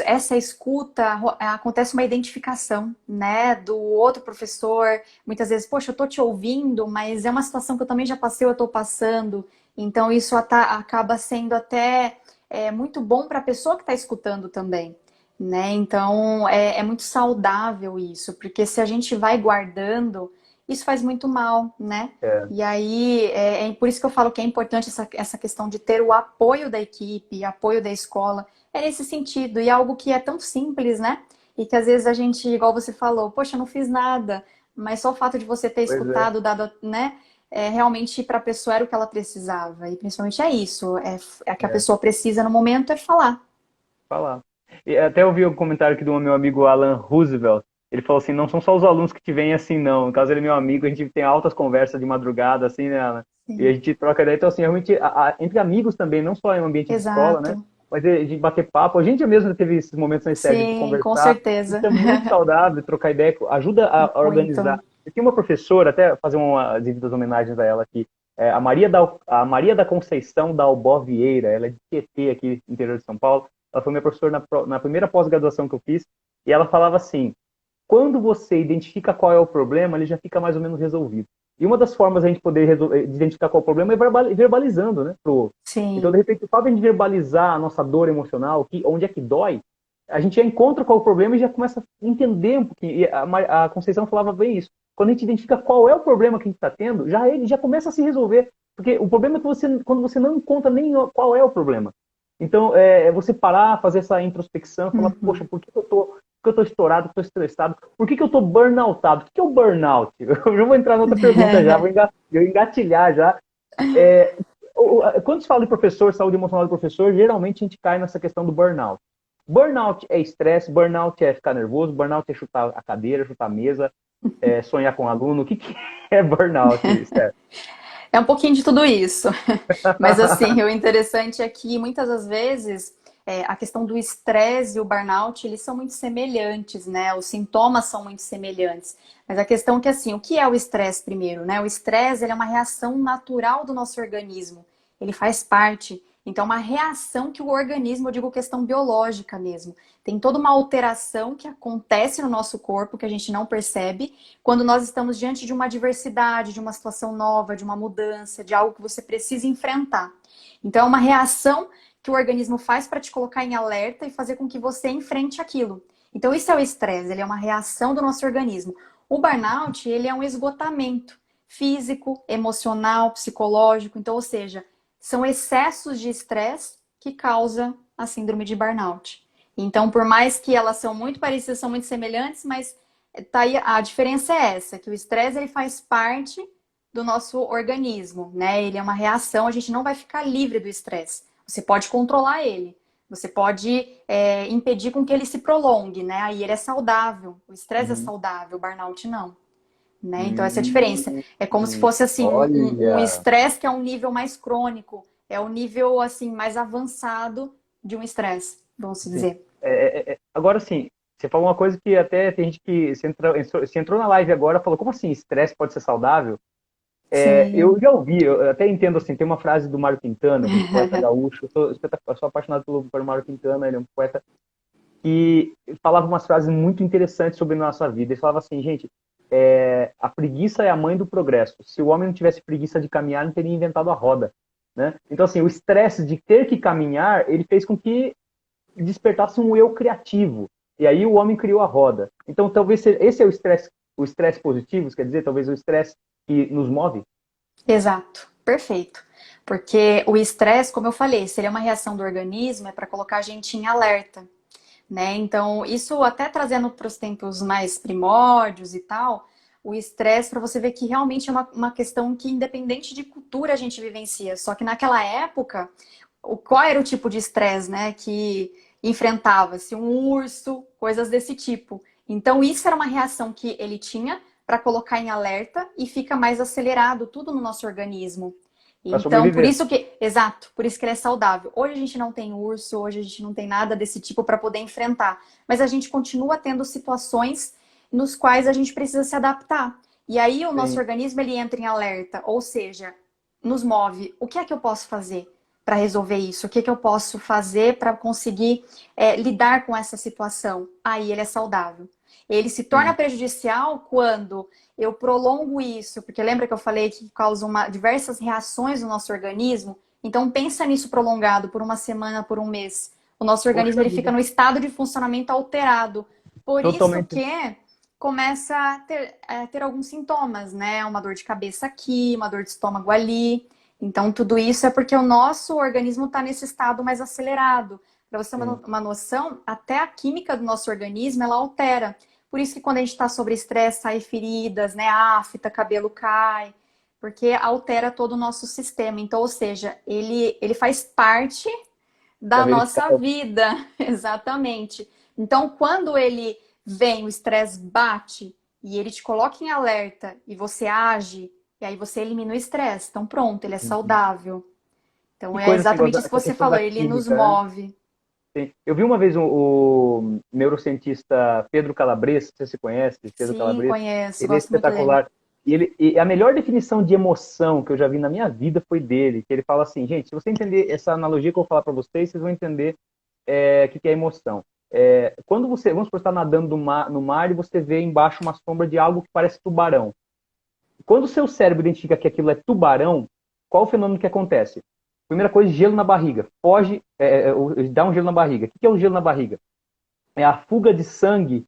essa escuta, acontece uma identificação, né, do outro professor. Muitas vezes, poxa, eu tô te ouvindo, mas é uma situação que eu também já passei, eu tô passando. Então, isso acaba sendo até muito bom para a pessoa que está escutando também, né? Então, é muito saudável isso, porque se a gente vai guardando, isso faz muito mal, né? É, E aí, por isso que eu falo que é importante essa questão de ter o apoio da equipe, apoio da escola, é nesse sentido, e algo que é tão simples, né? E que às vezes a gente, igual você falou, poxa, eu não fiz nada, mas só o fato de você ter pois é. escutado, dado, né? Realmente para a pessoa era o que ela precisava. E principalmente é isso, é que a É. pessoa precisa no momento é falar. Falar. E até ouvi um comentário aqui do meu amigo Alan Roosevelt. Ele falou assim: não são só os alunos que te veem assim, não. No caso, ele é meu amigo, a gente tem altas conversas de madrugada, assim, né, Alan? E a Sim, gente troca ideia. Então, assim, realmente, entre amigos também, não só em um ambiente de escola, né? exato. Mas a gente bater papo. A gente mesmo teve esses momentos na SEB de Sim, com conversar. Isso certeza. é muito saudável, trocar ideia, ajuda a organizar. Muito. Eu tinha uma professora, até fazer umas devidas homenagens a ela aqui. A Maria da Conceição da Albó Vieira, ela é de Tietê, aqui no interior de São Paulo. Ela foi minha professora na primeira pós-graduação que eu fiz, e ela falava assim: quando você identifica qual é o problema, ele já fica mais ou menos resolvido. E uma das formas de a gente poder identificar qual é o problema é verbalizando, né, pro outro. Então, de Sim. repente, o fato de a gente verbalizar a nossa dor emocional, onde é que dói, a gente já encontra qual é o problema e já começa a entender um pouquinho. E a Conceição falava bem isso. Quando a gente identifica qual é o problema que a gente está tendo, ele já começa a se resolver. Porque o problema é que quando você não encontra nem qual é o problema. Então, você parar, fazer essa introspecção, falar, poxa, Uhum. por que eu tô estourado, estou estressado? Por que eu tô burnoutado? O que é o burnout? Eu já vou entrar noutra pergunta já, vou engatilhar já. Quando se fala de professor, saúde emocional do professor, geralmente a gente cai nessa questão do burnout. Burnout é estresse, burnout é ficar nervoso, burnout é chutar a cadeira, chutar a mesa, sonhar com o aluno. O que é burnout, Steph? É um pouquinho de tudo isso. Mas assim, o interessante é que muitas das vezes a questão do estresse e o burnout, eles são muito semelhantes, né? Os sintomas são muito semelhantes. Mas a questão é que assim, o que é o estresse primeiro, né? O estresse, ele é uma reação natural do nosso organismo. Ele faz parte. Então, uma reação que o organismo, eu digo questão biológica mesmo, tem toda uma alteração que acontece no nosso corpo que a gente não percebe quando nós estamos diante de uma adversidade, de uma situação nova, de uma mudança, de algo que você precisa enfrentar. Então, é uma reação que o organismo faz para te colocar em alerta e fazer com que você enfrente aquilo. Então, isso é o estresse, ele é uma reação do nosso organismo. O burnout, ele é um esgotamento físico, emocional, psicológico. Então, ou seja, são excessos de estresse que causa a síndrome de burnout. Então, por mais que elas são muito parecidas, são muito semelhantes, mas tá aí, a diferença é essa, que o estresse ele faz parte do nosso organismo, né? Ele é uma reação, a gente não vai ficar livre do estresse. Você pode controlar ele, você pode impedir com que ele se prolongue, né? Aí ele é saudável, o estresse é Uhum. saudável, o burnout não, né? Então essa é a diferença. Hum, É como se fosse assim um olha. estresse que é um nível mais crônico, é o nível assim mais avançado de um estresse, vamos Sim. dizer. Agora sim, você falou uma coisa que até tem gente que se entrou na live agora falou, como assim, estresse pode ser saudável? Eu Sim. já ouvi, eu até entendo assim, tem uma frase do Mário Quintana, um poeta gaúcho, eu sou apaixonado pelo Mário Quintana, ele é um poeta que falava umas frases muito interessantes sobre a nossa vida. Ele falava assim, gente, a preguiça é a mãe do progresso. Se o homem não tivesse preguiça de caminhar, não teria inventado a roda. Né? Então, assim, o estresse de ter que caminhar, ele fez com que despertasse um eu criativo. E aí o homem criou a roda. Então, talvez esse é o estresse positivo, quer dizer, talvez o estresse que nos move. Exato, perfeito. Porque o estresse, como eu falei, seria uma reação do organismo, é para colocar a gente em alerta, né? Então, isso até trazendo para os tempos mais primórdios e tal, o estresse, para você ver que realmente é uma questão que, independente de cultura, a gente vivencia. Só que naquela época, qual era o tipo de estresse, né, que enfrentava-se? Um urso, coisas desse tipo. Então, isso era uma reação que ele tinha para colocar em alerta e fica mais acelerado tudo no nosso organismo. Para Então, por sobreviver. isso que, exato, por isso que ele é saudável. Hoje a gente não tem urso, hoje a gente não tem nada desse tipo para poder enfrentar, mas a gente continua tendo situações nos quais a gente precisa se adaptar. E aí o nosso Sim. organismo ele entra em alerta, ou seja, nos move. O que é que eu posso fazer? para resolver isso? O que eu posso fazer para conseguir lidar com essa situação? Aí ele é saudável. Ele se torna Sim, prejudicial quando eu prolongo isso, porque lembra que eu falei que causa diversas reações no nosso organismo? Então pensa nisso prolongado por uma semana, por um mês. O nosso organismo poxa ele fica vida, no estado de funcionamento alterado. Por isso totalmente. que começa a ter alguns sintomas, né? Uma dor de cabeça aqui, uma dor de estômago ali. Então, tudo isso é porque o nosso organismo está nesse estado mais acelerado. Para você ter Sim. uma noção, até a química do nosso organismo, ela altera. Por isso que quando a gente está sobre estresse, sai feridas, né? Afta, cabelo cai, porque altera todo o nosso sistema. Então, ou seja, ele faz parte Da da nossa verificação. vida, exatamente. Então, quando ele vem, o estresse bate e ele te coloca em alerta e você age, e aí você elimina o estresse. Então, pronto, ele é Uhum. saudável. Então, Que é coisa esse negócio exatamente isso que essa você questão falou, da ele nos química, né? move. Sim. Eu vi uma vez o neurocientista Pedro Calabres, não sei se você conhece, Pedro Sim, Calabres, conheço, ele é gosto muito dele. espetacular. E a melhor definição de emoção que eu já vi na minha vida foi dele, que ele fala assim, gente, se você entender essa analogia que eu vou falar para vocês, vocês vão entender o que é emoção. Quando você, vamos supor, está nadando no mar e você vê embaixo uma sombra de algo que parece tubarão. Quando o seu cérebro identifica que aquilo é tubarão, qual o fenômeno que acontece? Primeira coisa, gelo na barriga. Foge, dá um gelo na barriga. O que é o gelo na barriga? É a fuga de sangue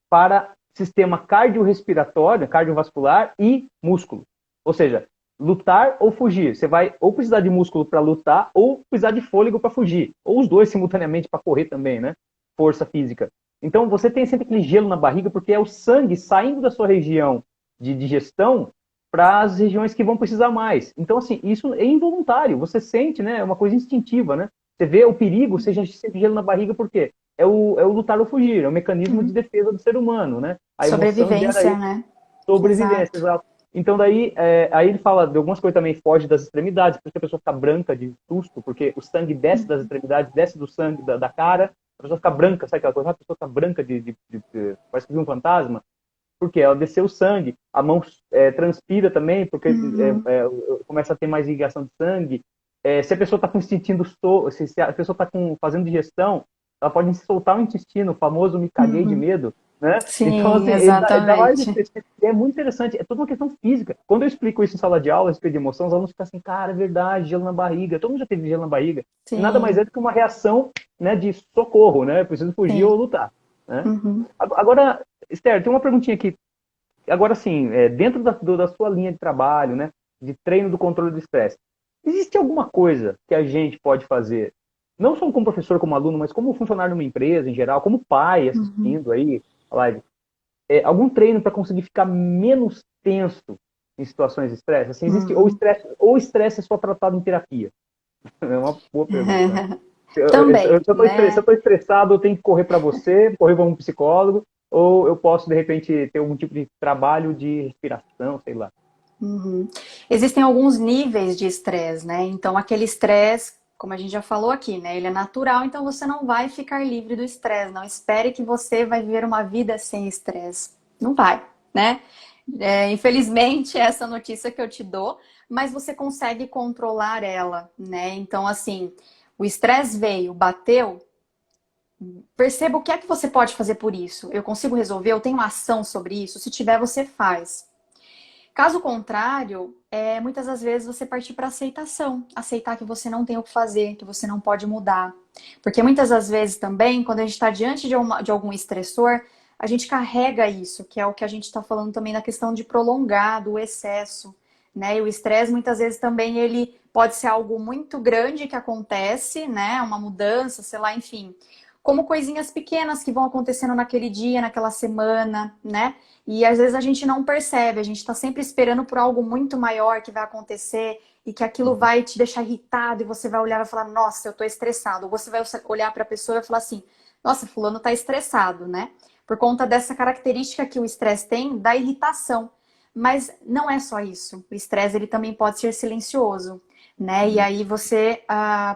para sistema cardiorrespiratório, cardiovascular e músculo. Ou seja, lutar ou fugir. Você vai ou precisar de músculo para lutar ou precisar de fôlego para fugir. Ou os dois simultaneamente para correr também, né? Força física. Então você tem sempre aquele gelo na barriga porque é o sangue saindo da sua região de digestão para as regiões que vão precisar mais. Então, assim, isso é involuntário. Você sente, né? É uma coisa instintiva, né? Você vê o perigo, você já sente gelo na barriga, por quê? É o lutar ou fugir, é o mecanismo de Uhum. defesa do ser humano, né? A emoção gera Sobrevivência, aí né? sobrevivência, Exato. exato. Então daí, aí ele fala de algumas coisas também, foge das extremidades, porque a pessoa fica branca de susto, porque o sangue desce das extremidades, desce do sangue da cara, a pessoa fica branca, sabe aquela coisa? A pessoa fica branca parece que viu um fantasma, porque ela desceu o sangue, a mão transpira também, porque Uhum. começa a ter mais irrigação de sangue. Se a pessoa está se a pessoa está fazendo digestão, ela pode soltar o intestino, o famoso me caguei de Uhum. medo, né? Então, Sim, assim, ele dá várias exatamente. expressões. É muito interessante, é toda uma questão física. Quando eu explico isso em sala de aula, a respeito de emoção, os alunos ficam assim, cara, é verdade, gelo na barriga. Todo mundo já teve gelo na barriga. E nada mais Sim, é do que uma reação, né, de socorro, né? Eu preciso fugir sim. ou lutar, né? Uhum. Agora, Esther, tem uma perguntinha aqui. Agora, sim, dentro da sua linha de trabalho, né, de treino do controle do estresse, existe alguma coisa que a gente pode fazer, não só como professor, como aluno, mas como funcionário de uma empresa em geral, como pai Uhum. assistindo aí a live, algum treino para conseguir ficar menos tenso em situações de estresse? Assim, existe Uhum. ou estresse é só tratado em terapia? É uma boa pergunta, né? Também, Se eu né? estou estressado, eu tenho que correr para você, correr para um psicólogo, ou eu posso, de repente, ter algum tipo de trabalho de respiração, sei lá. Uhum. Existem alguns níveis de estresse, né? Então, aquele estresse, como a gente já falou aqui, né? Ele é natural, então você não vai ficar livre do estresse. Não espere que você vai viver uma vida sem estresse. Não vai, né? Infelizmente, essa é a notícia que eu te dou, mas você consegue controlar ela, né? Então, assim, o estresse veio, bateu, perceba o que é que você pode fazer por isso. Eu consigo resolver? Eu tenho uma ação sobre isso? Se tiver, você faz. Caso contrário, muitas das vezes você partir para aceitação, aceitar que você não tem o que fazer, que você não pode mudar. Porque muitas das vezes também, quando a gente está diante de algum estressor, a gente carrega isso, que é o que a gente está falando também na questão de prolongar, do excesso, né? E o estresse muitas vezes também ele pode ser algo muito grande que acontece, né? Uma mudança, sei lá, enfim. Como coisinhas pequenas que vão acontecendo naquele dia, naquela semana, né? E às vezes a gente não percebe, a gente está sempre esperando por algo muito maior que vai acontecer e que aquilo Uhum. vai te deixar irritado e você vai olhar e vai falar, nossa, eu tô estressado. Ou você vai olhar para a pessoa e vai falar assim, nossa, fulano tá estressado, né? Por conta dessa característica que o estresse tem da irritação. Mas não é só isso. O estresse ele também pode ser silencioso, né? E Uhum. aí você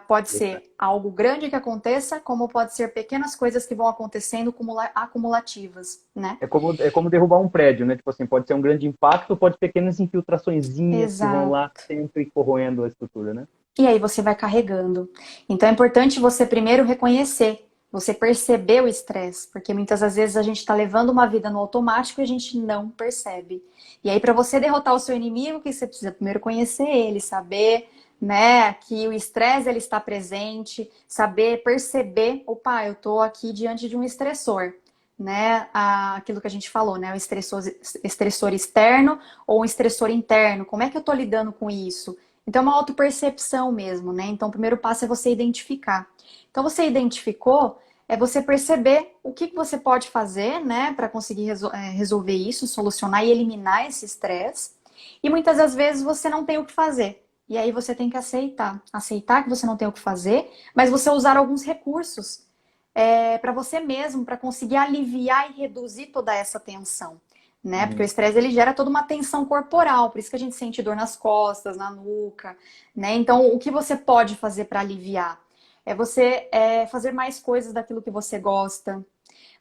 pode ser algo grande que aconteça, como pode ser pequenas coisas que vão acontecendo acumulativas, né? É como derrubar um prédio, né? Tipo assim, pode ser um grande impacto, pode ter pequenas infiltraçõezinhas que vão lá Exato. sempre corroendo a estrutura, né? e aí você vai carregando. Então é importante você primeiro reconhecer, você perceber o estresse, porque muitas das vezes a gente está levando uma vida no automático e a gente não percebe. E aí para você derrotar o seu inimigo, que você precisa primeiro conhecer ele, saber, né, que o estresse ele está presente, saber perceber, opa, eu estou aqui diante de um estressor. Né, aquilo que a gente falou, né, o estressor externo ou um estressor interno, como é que eu estou lidando com isso? Então, é uma autopercepção mesmo, né? Então, o primeiro passo é você identificar. Então, você identificou, é você perceber o que você pode fazer, né, para conseguir resolver isso, solucionar e eliminar esse estresse. E muitas das vezes você não tem o que fazer. E aí você tem que aceitar. Aceitar que você não tem o que fazer, mas você usar alguns recursos para você mesmo, para conseguir aliviar e reduzir toda essa tensão. Né? Porque o Uhum. estresse ele gera toda uma tensão corporal, por isso que a gente sente dor nas costas, na nuca, né? Então, o que você pode fazer para aliviar? É você fazer mais coisas daquilo que você gosta.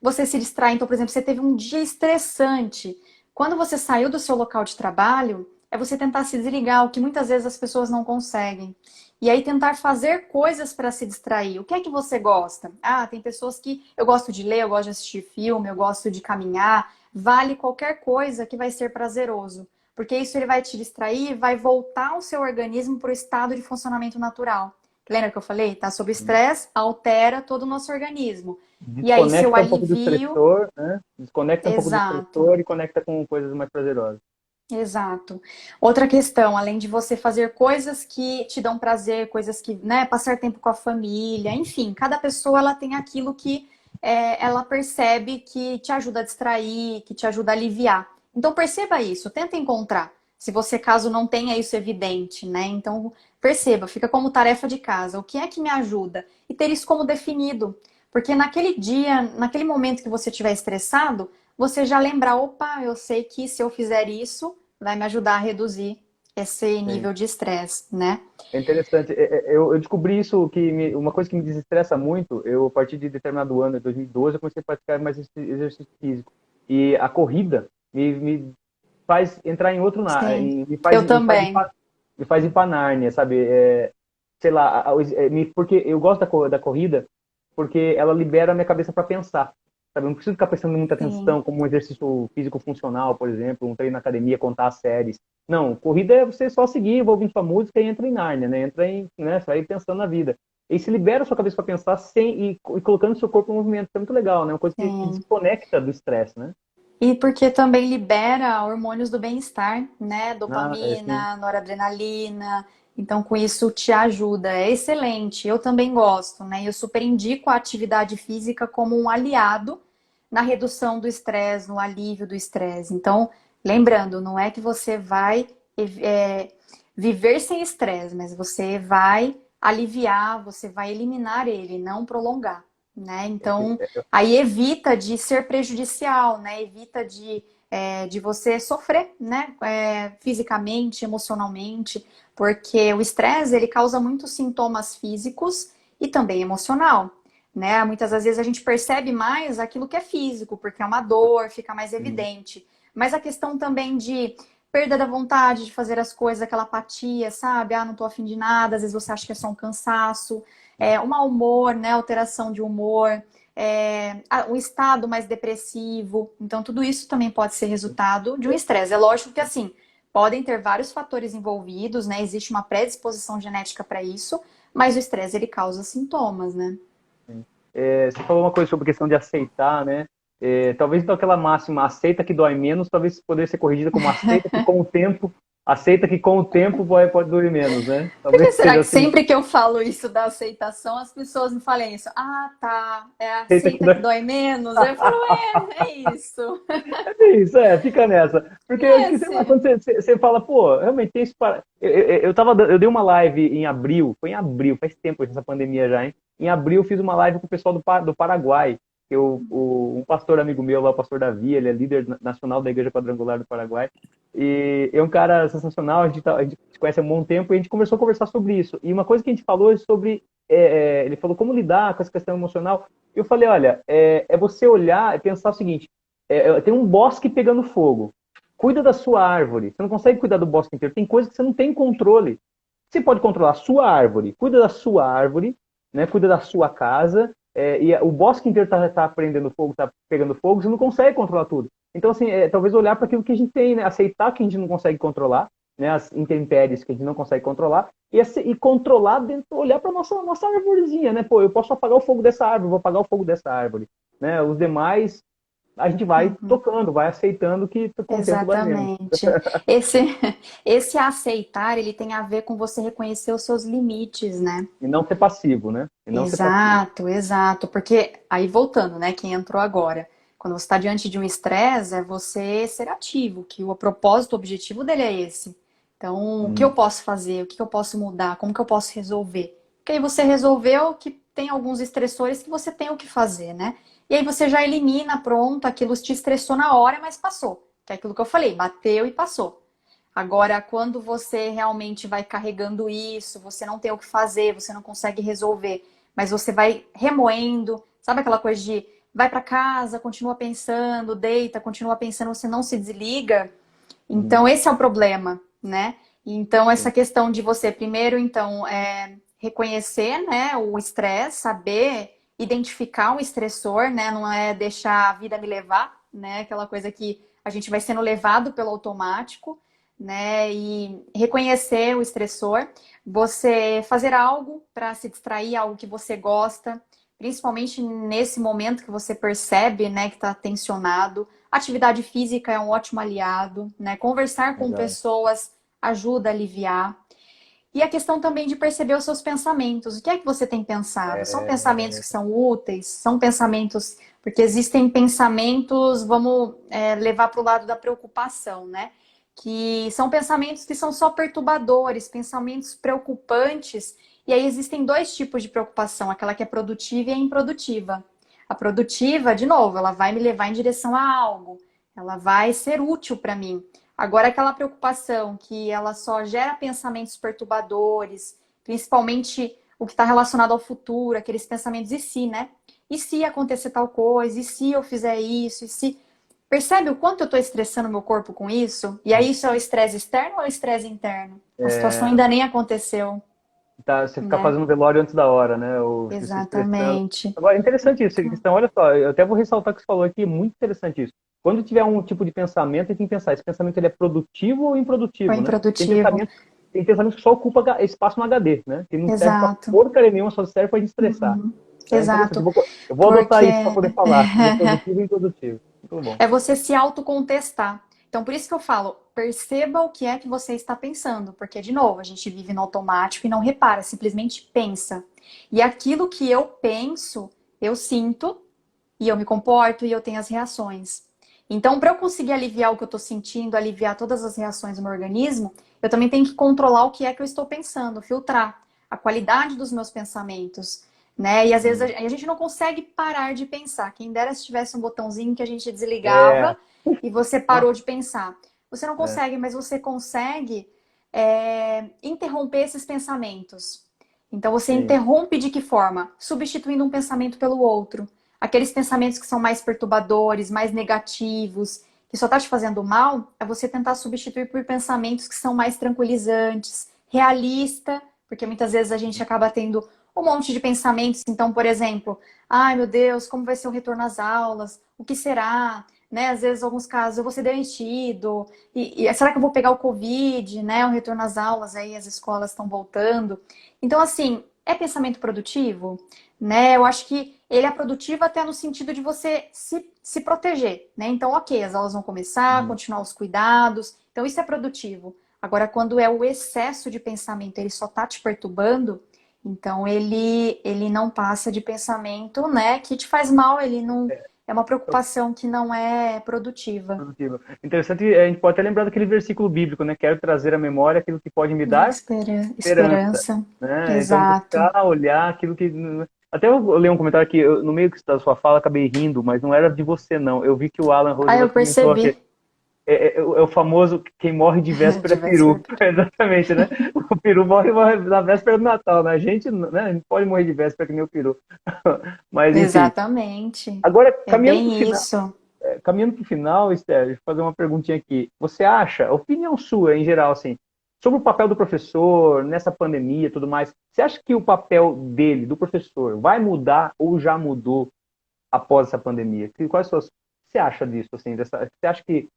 Você se distrai, então, por exemplo, você teve um dia estressante. Quando você saiu do seu local de trabalho, é você tentar se desligar, o que muitas vezes as pessoas não conseguem. E aí tentar fazer coisas para se distrair. O que é que você gosta? Ah, tem pessoas que eu gosto de ler, eu gosto de assistir filme, eu gosto de caminhar. Vale qualquer coisa que vai ser prazeroso, porque isso ele vai te distrair, vai voltar o seu organismo para o estado de funcionamento natural. Lembra que eu falei? Tá sob estresse, altera todo o nosso organismo. E aí, seu Desconecta um pouco do alivio, estressor, né? Desconecta um pouco do exato. estressor e conecta com coisas mais prazerosas. Exato. Outra questão, além de você fazer coisas que te dão prazer, coisas que, né, passar tempo com a família, enfim, cada pessoa ela tem aquilo que ela percebe que te ajuda a distrair, que te ajuda a aliviar. Então perceba isso, tenta encontrar. Se você caso não tenha isso evidente, né? Então perceba, fica como tarefa de casa. O que é que me ajuda? E ter isso como definido. Porque naquele dia, naquele momento que você estiver estressado, você já lembrar, opa, eu sei que se eu fizer isso, vai me ajudar a reduzir esse Sim. nível de estresse, né? É interessante. Eu descobri isso, uma coisa que me desestressa muito, a partir de determinado ano, em 2012, eu comecei a praticar mais exercício físico. E a corrida me faz entrar em outro, Sim, eu também. me faz ir para Nárnia, sabe? Sei lá, porque eu gosto da corrida, porque ela libera a minha cabeça para pensar. Sabe? Eu não preciso ficar prestando muita Sim, atenção, como um exercício físico funcional, por exemplo, um treino na academia, contar as séries. Não, corrida é você só seguir, vai ouvindo sua música e entra em Nárnia, né? Entra em, né? Você vai pensando na vida. E se libera a sua cabeça para pensar e colocando seu corpo em movimento. Isso é muito legal, né? Uma coisa que sim. desconecta do estresse, né? E porque também libera hormônios do bem-estar, né? Ah, sim. Dopamina, noradrenalina. Então, com isso te ajuda. É excelente. Eu também gosto, né? Eu super indico a atividade física como um aliado na redução do estresse, no alívio do estresse. Então, lembrando, não é que você vai é, viver sem estresse, mas você vai aliviar, você vai eliminar ele, não prolongar, né? Então, aí evita de ser prejudicial, né? Evita de você sofrer, né? Fisicamente, emocionalmente, porque o estresse ele causa muitos sintomas físicos e também emocional. Né? Muitas das vezes a gente percebe mais aquilo que é físico, porque é uma dor, fica mais Sim. evidente. Mas a questão também de perda da vontade de fazer as coisas, aquela apatia, sabe? Ah, não tô afim de nada, às vezes você acha que é só um cansaço, um mau humor, né? Alteração de humor, um estado mais depressivo. Então, tudo isso também pode ser resultado de um estresse. É lógico que, assim, podem ter vários fatores envolvidos, né? Existe uma predisposição genética para isso, mas o estresse, ele causa sintomas, né? Você falou uma coisa sobre a questão de aceitar, né? Talvez então aquela máxima aceita que dói menos, talvez poderia ser corrigida como aceita que com o tempo pode doer menos, né? Por que Talvez será seja que assim, sempre que eu falo isso da aceitação, as pessoas me falam isso? Ah, tá. É a aceita que aceita que dói. dói menos? Eu falo, é isso. É isso, fica nessa. Porque eu acho É, que, sei lá, sim. quando você fala, pô, realmente tem isso para. Eu dei uma live em abril, foi em abril, faz tempo essa pandemia já, hein? Em abril eu fiz uma live com o pessoal do Paraguai. Um pastor amigo meu lá, o pastor Davi, ele é líder nacional da Igreja Quadrangular do Paraguai. E é um cara sensacional, a gente se conhece há um bom tempo e a gente começou a conversar sobre isso. E uma coisa que a gente falou é sobre. Ele falou como lidar com essa questão emocional. Eu falei, olha, é você olhar e pensar o seguinte: tem um bosque pegando fogo. Cuida da sua árvore. Você não consegue cuidar do bosque inteiro. Tem coisas que você não tem controle. Você pode controlar a sua árvore, cuida da sua árvore, né? Cuida da sua casa, o bosque inteiro tá prendendo fogo, tá pegando fogo, você não consegue controlar tudo. Então, assim, talvez olhar para aquilo que a gente tem, né? Aceitar que a gente não consegue controlar, né? As intempéries que a gente não consegue controlar, e controlar dentro, olhar para nossa árvorezinha, né? Pô, eu posso apagar o fogo dessa árvore, vou apagar o fogo dessa árvore, né? Os demais, a gente vai Uhum. tocando, vai aceitando que com o tempo vai vendo. Exatamente. Esse, esse aceitar, ele tem a ver com você reconhecer os seus limites, né? E não ser passivo, né? E não ser passivo. Exato, exato. Porque aí voltando, né? Quem entrou agora, quando você está diante de um estresse, é você ser ativo, que o propósito, o objetivo dele é esse. Então, o que eu Hum, posso fazer? O que eu posso mudar? Como que eu posso resolver? Porque aí você resolveu que tem alguns estressores que você tem o que fazer, né? E aí você já elimina, pronto, aquilo te estressou na hora, mas passou. Que é aquilo que eu falei, bateu e passou. Agora, quando você realmente vai carregando isso, você não tem o que fazer, você não consegue resolver, mas você vai remoendo, sabe aquela coisa de vai para casa, continua pensando, deita, continua pensando, você não se desliga? uhum, Então, esse é o problema, né? Então, essa sim, questão de você, primeiro, então, reconhecer, né, o estresse, saber identificar um estressor, né? Não é deixar a vida me levar, né? Aquela coisa que a gente vai sendo levado pelo automático, né? E reconhecer o estressor, você fazer algo para se distrair, algo que você gosta, principalmente nesse momento que você percebe, né, que está tensionado. Atividade física é um ótimo aliado, né? Conversar com legal. pessoas ajuda a aliviar. E a questão também de perceber os seus pensamentos. O que é que você tem pensado? São pensamentos É, que são úteis? São pensamentos. Porque existem pensamentos, vamos levar para o lado da preocupação, né? Que são pensamentos que são só perturbadores, pensamentos preocupantes. E aí existem dois tipos de preocupação: aquela que é produtiva e a improdutiva. A produtiva, de novo, ela vai me levar em direção a algo, ela vai ser útil para mim. Agora, aquela preocupação que ela só gera pensamentos perturbadores, principalmente o que está relacionado ao futuro, aqueles pensamentos e se, né? E se acontecer tal coisa? E se eu fizer isso? E se. Percebe o quanto eu estou estressando meu corpo com isso? E aí, isso é o estresse externo ou é o estresse interno? A situação é, ainda nem aconteceu, você ficar né? fazendo velório antes da hora, né? Ou se estressando. Exatamente. Agora, é interessante isso, essa questão. Olha só, eu até vou ressaltar o que você falou aqui, é muito interessante isso. Quando tiver um tipo de pensamento, tem que pensar, esse pensamento ele é produtivo ou Ou improdutivo, né? improdutivo. Tem pensamento que só ocupa espaço no HD, né? Que não serve para Exato. porcaria nenhuma, só serve para estressar. Uhum. É interessante. Exato. Eu vou adotar Porque isso para poder falar, sobre produtivo e improdutivo. Muito bom. é você se autocontestar. Então, por isso que eu falo, perceba o que é que você está pensando, porque, de novo, a gente vive no automático e não repara, simplesmente pensa. E aquilo que eu penso, eu sinto, e eu me comporto e eu tenho as reações. Então, para eu conseguir aliviar o que eu estou sentindo, aliviar todas as reações do meu organismo, eu também tenho que controlar o que é que eu estou pensando, filtrar a qualidade dos meus pensamentos, né? E às vezes Hum. a gente não consegue parar de pensar. Quem dera se tivesse um botãozinho que a gente É, desligava e você nossa, parou de pensar. Você não é, consegue, mas você consegue interromper esses pensamentos. Então você sim. interrompe de que forma? Substituindo um pensamento pelo outro. Aqueles pensamentos que são mais perturbadores, mais negativos, que só tá te fazendo mal, é você tentar substituir por pensamentos que são mais tranquilizantes, realista, porque muitas vezes a gente acaba tendo um monte de pensamentos. Então, por exemplo, ai meu Deus, como vai ser o retorno às aulas? O que será? Né? Às vezes, em alguns casos, eu vou ser demitido, e será que eu vou pegar o Covid, né? O retorno às aulas, aí as escolas estão voltando. Então, assim, é pensamento produtivo? Né? Eu acho que ele é produtivo até no sentido de você se proteger, né? Então, ok, as aulas vão começar, Uhum. continuar os cuidados, então isso é produtivo. Agora, quando é o excesso de pensamento, ele só tá te perturbando, então ele não passa de pensamento, né, que te faz mal, ele não é uma preocupação que não é produtiva. Produtivo. Interessante, a gente pode até lembrar daquele versículo bíblico, né? Quero trazer à memória aquilo que pode me dar esperança, Esperança. né? Então, Exato. buscar olhar aquilo que... Até eu li um comentário aqui, no meio da sua fala, acabei rindo, mas não era de você, não. Eu vi que o Alan Ah, eu Roosevelt comentou aqui, percebi. é o famoso quem morre de véspera De é peru. véspera. Exatamente, né? O peru morre na véspera do Natal, né? A gente pode morrer de véspera que nem o peru. Mas, enfim. Exatamente. Agora, É bem isso. caminhando para o final, Esther, deixa eu fazer uma perguntinha aqui. Você acha, opinião sua em geral, assim, sobre o papel do professor nessa pandemia e tudo mais. Você acha que o papel dele, do professor, vai mudar ou já mudou após essa pandemia? Quais suas, você acha disso? Assim, você acha que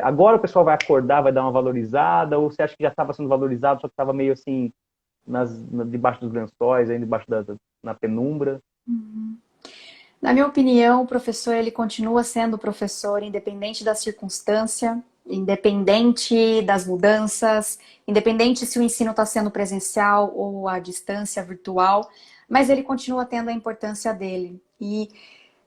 agora o pessoal vai acordar, vai dar uma valorizada, ou você acha que já estava sendo valorizado, só que estava meio assim, debaixo dos lençóis, aí debaixo na penumbra? Na minha opinião, o professor ele continua sendo professor, independente da circunstância, independente das mudanças, independente se o ensino está sendo presencial ou à distância virtual, mas ele continua tendo a importância dele. E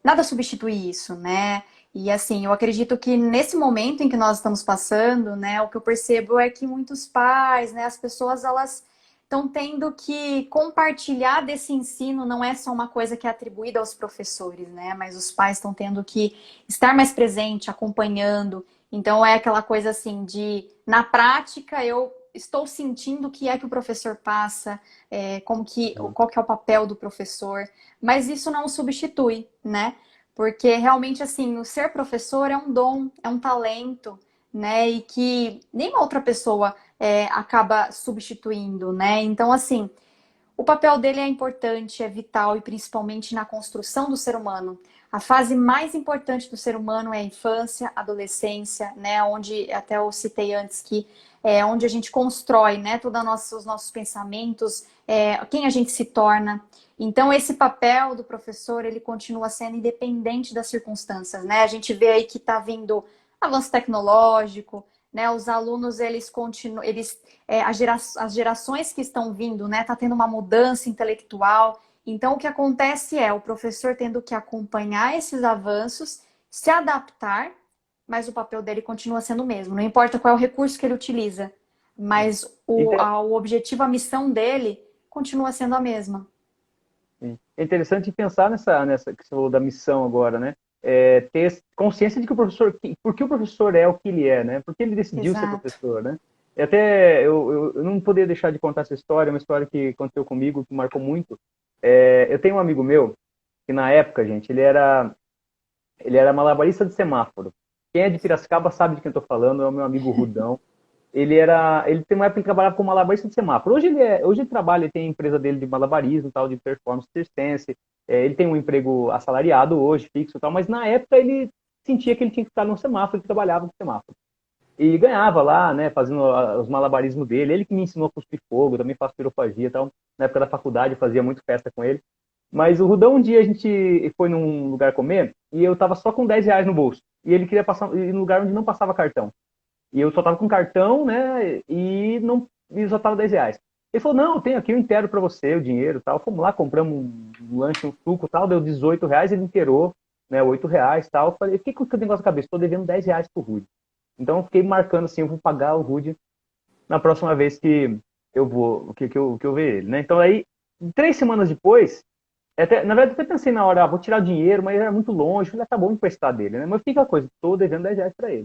nada substitui isso, né? E assim, eu acredito que nesse momento em que nós estamos passando, né, o que eu percebo é que muitos pais, né, as pessoas, elas estão tendo que compartilhar desse ensino, não é só uma coisa que é atribuída aos professores, né? Mas os pais estão tendo que estar mais presente, acompanhando. Então é aquela coisa assim de, na prática, eu estou sentindo o que é que o professor passa, qual que é o papel do professor, mas isso não o substitui, né? Porque realmente assim, o ser professor é um dom, é um talento, né? E que nenhuma outra pessoa acaba substituindo, né? Então, assim, o papel dele é importante, é vital e principalmente na construção do ser humano. A fase mais importante do ser humano é a infância, adolescência, né? Onde até eu citei antes que é onde a gente constrói, né? Todos os nossos pensamentos, quem a gente se torna. Então, esse papel do professor, ele continua sendo independente das circunstâncias, né? A gente vê aí que está vindo avanço tecnológico, né? Os alunos, eles continuam, as gerações que estão vindo, né? Tá tendo uma mudança intelectual. Então, o que acontece é o professor tendo que acompanhar esses avanços, se adaptar, mas o papel dele continua sendo o mesmo. Não importa qual é o recurso que ele utiliza, Sim. mas o objetivo, a missão dele continua sendo a mesma. Sim. É interessante pensar nessa que você falou da missão agora, né? Ter consciência de que o professor, por que o professor é o que ele é, né? Por que ele decidiu ser Exato. professor, né? E até eu não poderia deixar de contar essa história, uma história que aconteceu comigo, que marcou muito. Eu tenho um amigo meu que na época, gente, ele era malabarista de semáforo. Quem é de Piracicaba sabe de quem eu tô falando, é o meu amigo Rudão. Ele tem uma época que trabalhava como malabarista de semáforo. Hoje ele trabalha, ele tem a empresa dele de malabarismo, tal, de performance circense. Ele tem um emprego assalariado hoje, fixo, tal, mas na época ele sentia que ele tinha que ficar no semáforo, ele trabalhava no semáforo. E ganhava lá, né, fazendo os malabarismos dele. Ele que me ensinou a cuspir fogo, também faço pirofagia e tal. Na época da faculdade eu fazia muito festa com ele. Mas o Rudão, um dia a gente foi num lugar comer e eu tava só com R$ 10 no bolso. E ele queria passar em um lugar onde não passava cartão. E eu só tava com cartão, né? E só tava R$ 10. Ele falou, não, eu tenho aqui, eu inteiro para você o dinheiro e tal. Fomos lá, compramos um lanche, um suco e tal, deu R$ 18, ele inteirou, né? R$ 8 e tal. Eu falei, fiquei com o negócio na cabeça, tô devendo R$ 10 pro Rude. Então eu fiquei marcando assim, eu vou pagar o Rude na próxima vez que eu ver ele, né? Então aí, 3 semanas depois, na verdade, eu até pensei na hora, vou tirar o dinheiro, mas era muito longe, falei, tá bom, emprestar dele, né? Mas fica a coisa, tô devendo R$ 10 para ele.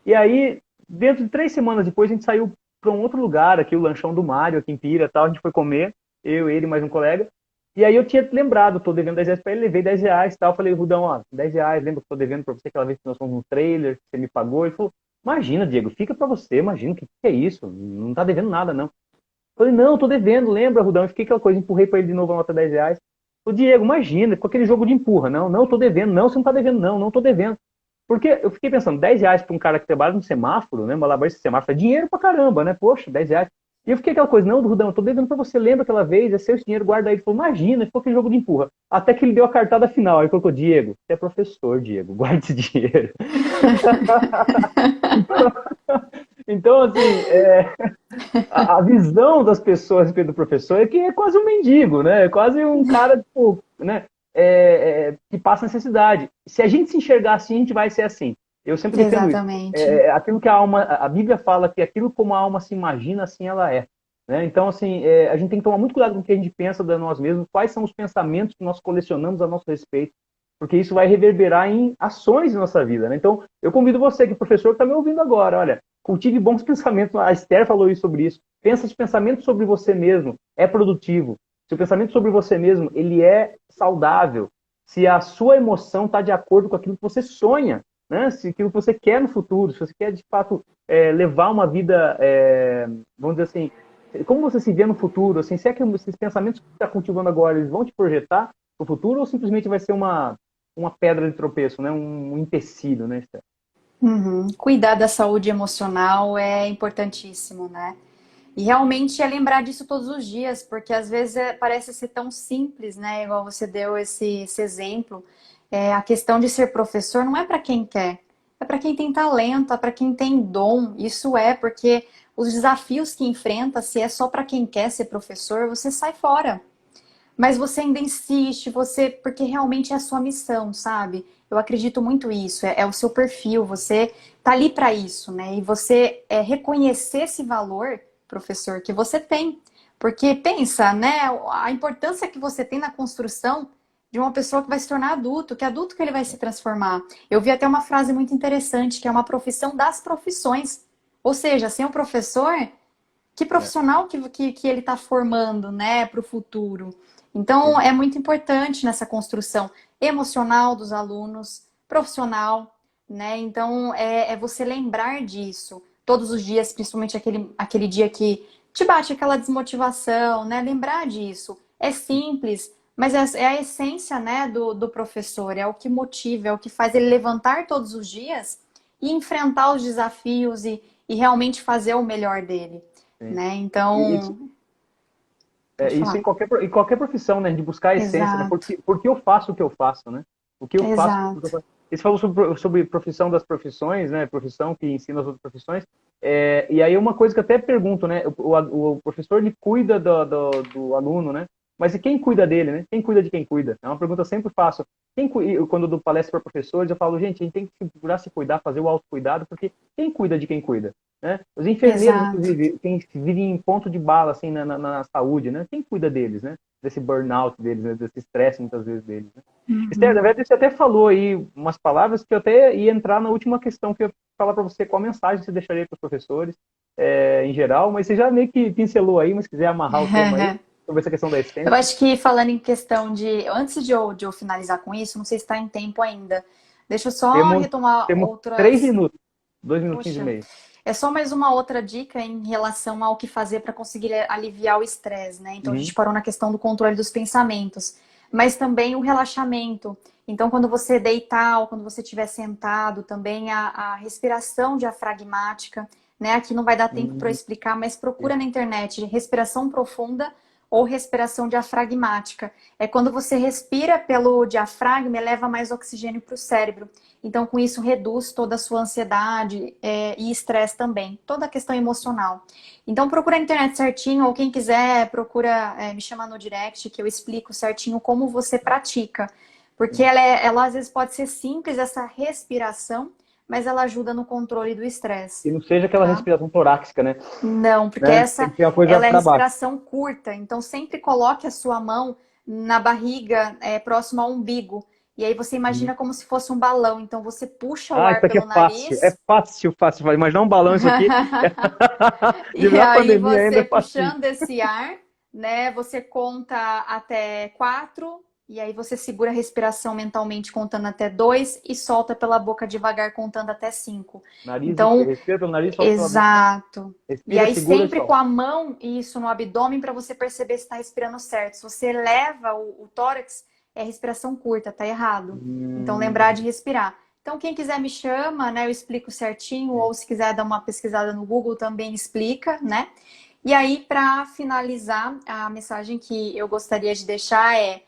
E aí, dentro de 3 semanas depois, a gente saiu para um outro lugar, aqui o lanchão do Mário, aqui em Pira, tal. A gente foi comer, eu, ele, mais um colega. E aí eu tinha lembrado, tô devendo R$ 10 para ele, levei R$ 10 e tal. Falei, Rudão, ó, R$ 10, lembra que eu tô devendo para você aquela vez que nós fomos no trailer, que você me pagou? Ele falou, imagina, Diego, fica para você, imagina, o que é isso? Não tá devendo nada, não. Falei, não, tô devendo, lembra, Rudão? E fiquei aquela coisa, empurrei para ele de novo a nota R$ 10. O Diego, imagina, com aquele jogo de empurra, não, tô devendo, não, você não tá devendo, não tô devendo. Porque eu fiquei pensando, R$ 10 para um cara que trabalha no semáforo, né? Malabarista de semáforo, é dinheiro pra caramba, né? Poxa, R$ 10. E eu fiquei aquela coisa, não, Rudão, eu tô devendo pra você, lembra aquela vez, é seu esse dinheiro, guarda aí. Ele falou, imagina, ficou aquele jogo de empurra. Até que ele deu a cartada final, aí colocou, Diego, você é professor, Diego, guarda esse dinheiro. Então, assim, a visão das pessoas a respeito do professor é que é quase um mendigo, né? É quase um cara, tipo, né? Que passa necessidade. Se a gente se enxergar assim, a gente vai ser assim. Eu sempre defendo isso. Exatamente. Aquilo que a Bíblia fala que aquilo como a alma se imagina, assim ela é. Né? Então, assim, a gente tem que tomar muito cuidado com o que a gente pensa de nós mesmos, quais são os pensamentos que nós colecionamos a nosso respeito, porque isso vai reverberar em ações em nossa vida. Né? Então, eu convido você, que é professor, que está me ouvindo agora, olha, cultive bons pensamentos. A Esther falou isso sobre isso. Pensa de pensamento sobre você mesmo, é produtivo. Se o pensamento sobre você mesmo, ele é saudável, se a sua emoção está de acordo com aquilo que você sonha, né? Se aquilo que você quer no futuro, se você quer de fato levar uma vida, vamos dizer assim, como você se vê no futuro, assim, se é que esses pensamentos que você está cultivando agora, eles vão te projetar para o futuro ou simplesmente vai ser uma pedra de tropeço, né? Um empecilho, né, Esther? Uhum. Cuidar da saúde emocional é importantíssimo, né? E realmente é lembrar disso todos os dias, porque às vezes parece ser tão simples, né? Igual você deu esse exemplo. A questão de ser professor não é para quem quer, é para quem tem talento, é para quem tem dom. Isso é porque os desafios que enfrenta, se é só para quem quer ser professor, você sai fora. Mas você ainda insiste, porque realmente é a sua missão, sabe? Eu acredito muito isso, é o seu perfil, você tá ali para isso, né? E você reconhecer esse valor, professor, que você tem. Porque pensa, né, a importância que você tem na construção de uma pessoa que vai se tornar adulto, que adulto que ele vai se transformar. Eu vi até uma frase muito interessante, que é uma profissão das profissões. Ou seja, sem o professor, que É, profissional que ele está formando, né, para o futuro. Então, sim. é muito importante nessa construção emocional dos alunos, profissional, né? Então, é você lembrar disso todos os dias, principalmente aquele dia que te bate aquela desmotivação, né? Lembrar disso. É simples, mas é a essência, né, do professor, é o que motiva, é o que faz ele levantar todos os dias e enfrentar os desafios e realmente fazer o melhor dele, Sim. né? E isso, Então, pode isso falar. em qualquer profissão, né? De buscar a essência, né? Exato, Por que eu faço o que eu faço, né? O que eu faço, porque eu exato. faço. Você falou sobre profissão das profissões, né? Profissão que ensina as outras profissões. E aí uma coisa que eu até pergunto, né? O professor ele cuida do aluno, né? Mas e quem cuida dele, né? Quem cuida de quem cuida? É uma pergunta que eu sempre faço. Quando eu dou palestra para professores, eu falo, gente, a gente tem que procurar se cuidar, fazer o autocuidado, porque quem cuida de quem cuida? Né? Os enfermeiros, Exato. inclusive, quem vive em ponto de bala assim, na saúde, né? Quem cuida deles, né? Desse burnout deles, né? Desse estresse, muitas vezes, deles. Né? Esther, na Uhum. verdade, você até falou aí umas palavras que eu até ia entrar na última questão que eu ia falar para você, qual mensagem você deixaria para os professores, em geral, mas você já meio que pincelou aí, mas se quiser amarrar o tema aí, sobre essa questão da Eu essência. acho que falando em questão de. Antes de eu finalizar com isso, não sei se está em tempo ainda. Deixa eu só Temos, retomar temos 3 outras. minutos, 2 minutinhos e Poxa, meio. é só mais uma outra dica em relação ao que fazer para conseguir aliviar o estresse, né? Então a gente Uhum. parou na questão do controle dos pensamentos, mas também o relaxamento. Então, quando você deitar ou quando você estiver sentado, também a respiração diafragmática, né? Aqui não vai dar tempo para eu Uhum. explicar, mas procura na internet respiração profunda ou respiração diafragmática. É quando você respira pelo diafragma e leva mais oxigênio para o cérebro. Então, com isso, reduz toda a sua ansiedade e estresse também, toda a questão emocional. Então, procura na internet certinho, ou quem quiser, procura me chamar no direct, que eu explico certinho como você pratica. Porque ela às vezes pode ser simples, essa respiração, mas ela ajuda no controle do estresse, E não seja aquela tá? respiração torácica, né? Não, porque Né? Tem essa que ser uma coisa ela é para baixo. respiração curta, então sempre coloque a sua mão na barriga, próximo ao umbigo. E aí você Uhum. imagina como se fosse um balão. Então você puxa o Ah, isso ar aqui é pelo fácil. É nariz. fácil, fácil. Vai imaginar um balão isso aqui. De E na aí pandemia ainda você é fácil. puxando esse ar, né? Você conta até 4, e aí você segura a respiração mentalmente contando até 2 e solta pela boca devagar contando até 5. Nariz, Então, respira pelo nariz, solta pela boca. exato. E Respira, aí segura e sempre com solta. a mão, isso no abdômen, para você perceber se está respirando certo. Se você eleva o tórax, é respiração curta, tá errado. Então lembrar de respirar. Então quem quiser me chama, né? Eu explico certinho, ou se quiser dar uma pesquisada no Google também explica, né? E aí, para finalizar, a mensagem que eu gostaria de deixar é: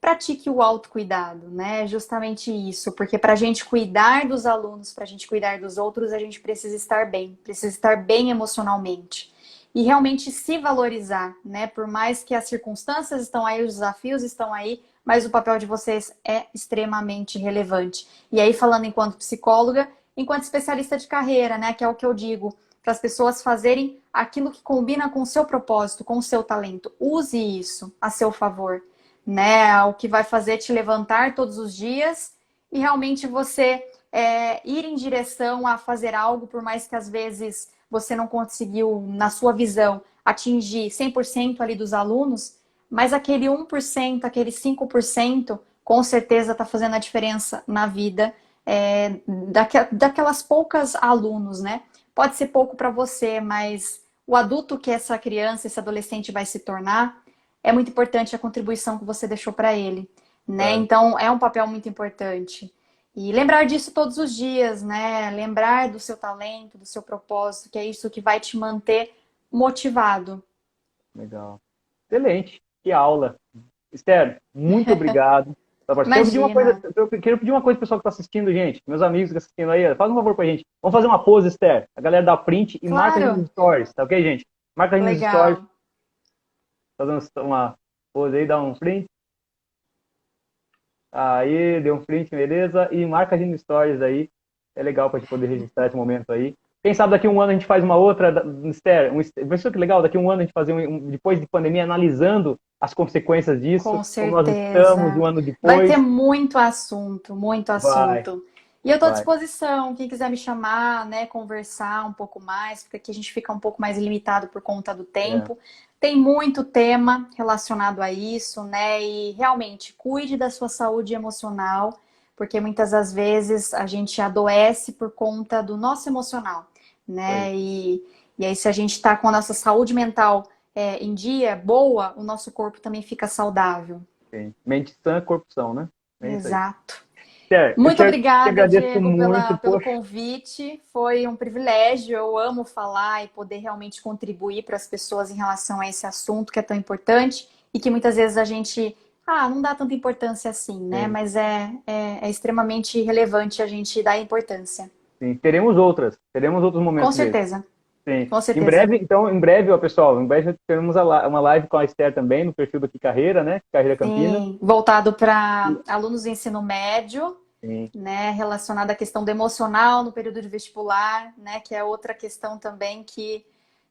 pratique o autocuidado, né? Justamente isso, porque para a gente cuidar dos alunos, para a gente cuidar dos outros, a gente precisa estar bem emocionalmente e realmente se valorizar, né? Por mais que as circunstâncias estão aí, os desafios estão aí, mas o papel de vocês é extremamente relevante. E aí, falando enquanto psicóloga, enquanto especialista de carreira, né? Que é o que eu digo, para as pessoas fazerem aquilo que combina com o seu propósito, com o seu talento. Use isso a seu favor, né? O que vai fazer te levantar todos os dias e realmente você ir em direção a fazer algo, por mais que às vezes você não conseguiu, na sua visão, atingir 100% ali dos alunos, mas aquele 1%, aquele 5%, com certeza está fazendo a diferença na vida daquelas poucas alunos, né? pode ser pouco para você, mas o adulto que essa criança, esse adolescente vai se tornar, é muito importante a contribuição que você deixou para ele, né? Claro. Então, é um papel muito importante. E lembrar disso todos os dias, né? Lembrar do seu talento, do seu propósito, que é isso que vai te manter motivado. Legal. Excelente. Que aula. Esther, muito obrigado. Imagina. Eu queria pedir uma coisa pro pessoal que está assistindo, gente. Meus amigos que estão assistindo aí, faz um favor pra gente. Vamos fazer uma pose, Esther. A galera dá print e marca a gente Claro. nos stories, tá ok, gente? Marca a gente nos stories. Legal. Fazendo uma pose aí, dá um print. Aí, deu um print, beleza? E marca a gente nos stories aí. É legal pra gente poder registrar esse momento aí. Quem sabe daqui a um ano a gente faz uma outra, Esther, pensou que legal, daqui a um ano a gente fazer depois de pandemia, analisando as consequências disso, Com como nós estamos certeza. um ano Vai depois. ter muito assunto, muito Vai, assunto. E eu estou à vai. disposição, quem quiser me chamar, né, conversar um pouco mais, porque aqui a gente fica um pouco mais limitado por conta do É, tempo. Tem muito tema relacionado a isso, né? E realmente cuide da sua saúde emocional, porque muitas das vezes a gente adoece por conta do nosso emocional, foi. né? E aí, se a gente está com a nossa saúde mental em dia, boa, o nosso corpo também fica saudável. Sim. Mente sã, corpo são, né? É isso aí. Exato. Esther, Muito te obrigada, agradeço Diego, muito, pelo poxa. convite. Foi um privilégio. Eu amo falar e poder realmente contribuir para as pessoas em relação a esse assunto que é tão importante e que muitas vezes a gente, não dá tanta importância assim, né? Sim, Mas é extremamente relevante a gente dar importância. sim. Teremos outros Com momentos desses. certeza, Sim. com Em certeza. breve, então, em breve, ó, pessoal, em breve teremos uma live com a Esther também, no perfil do Que Carreira, né? Carreira Campinas. Sim, voltado para alunos do ensino médio, Sim, né, relacionada à questão do emocional no período de vestibular, né, que é outra questão também que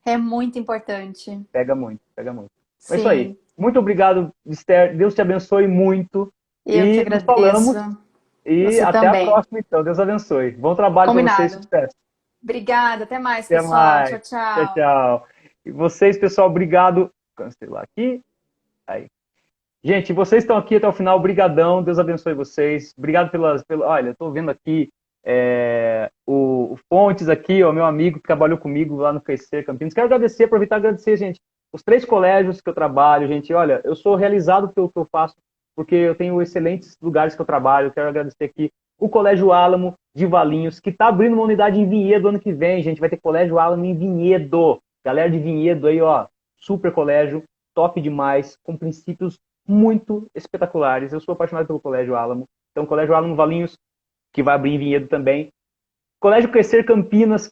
é muito importante. pega muito, pega muito. É isso aí. Sim, Muito obrigado, Esther. Deus te abençoe muito. eu que E nos agradeço. falamos. E Você até a também. próxima, então. Deus abençoe. Bom trabalho para vocês, Combinado. sucesso. Obrigada, até mais, Até pessoal. mais. Tchau, Tchau, tchau. tchau. E vocês, pessoal, obrigado. Cancelar aqui. Aí. Gente, vocês estão aqui até o final, brigadão, Deus abençoe vocês. Obrigado olha, eu tô vendo aqui o Fontes aqui, ó, meu amigo que trabalhou comigo lá no Crescer Campinas. Quero agradecer, aproveitar e agradecer, gente, os 3 colégios que eu trabalho, gente. Olha, eu sou realizado pelo que eu faço, porque eu tenho excelentes lugares que eu trabalho. Quero agradecer aqui o Colégio Álamo de Valinhos, que está abrindo uma unidade em Vinhedo ano que vem, gente. Vai ter Colégio Álamo em Vinhedo. Galera de Vinhedo aí, ó, super colégio, top demais, com princípios muito espetaculares. Eu sou apaixonado pelo Colégio Álamo. Então, Colégio Álamo Valinhos, que vai abrir em Vinhedo também. Colégio Crescer Campinas,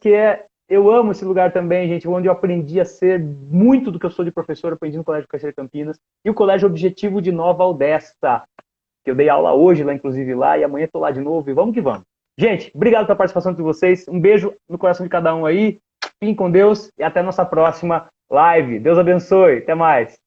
eu amo esse lugar também, gente, onde eu aprendi a ser muito do que eu sou de professor, eu aprendi no Colégio Crescer Campinas. E o Colégio Objetivo de Nova Odessa, que eu dei aula hoje lá, inclusive lá, e amanhã estou lá de novo, e vamos que vamos. Gente, obrigado pela participação de vocês, um beijo no coração de cada um aí, fiquem com Deus, e até a nossa próxima live. Deus abençoe, até mais.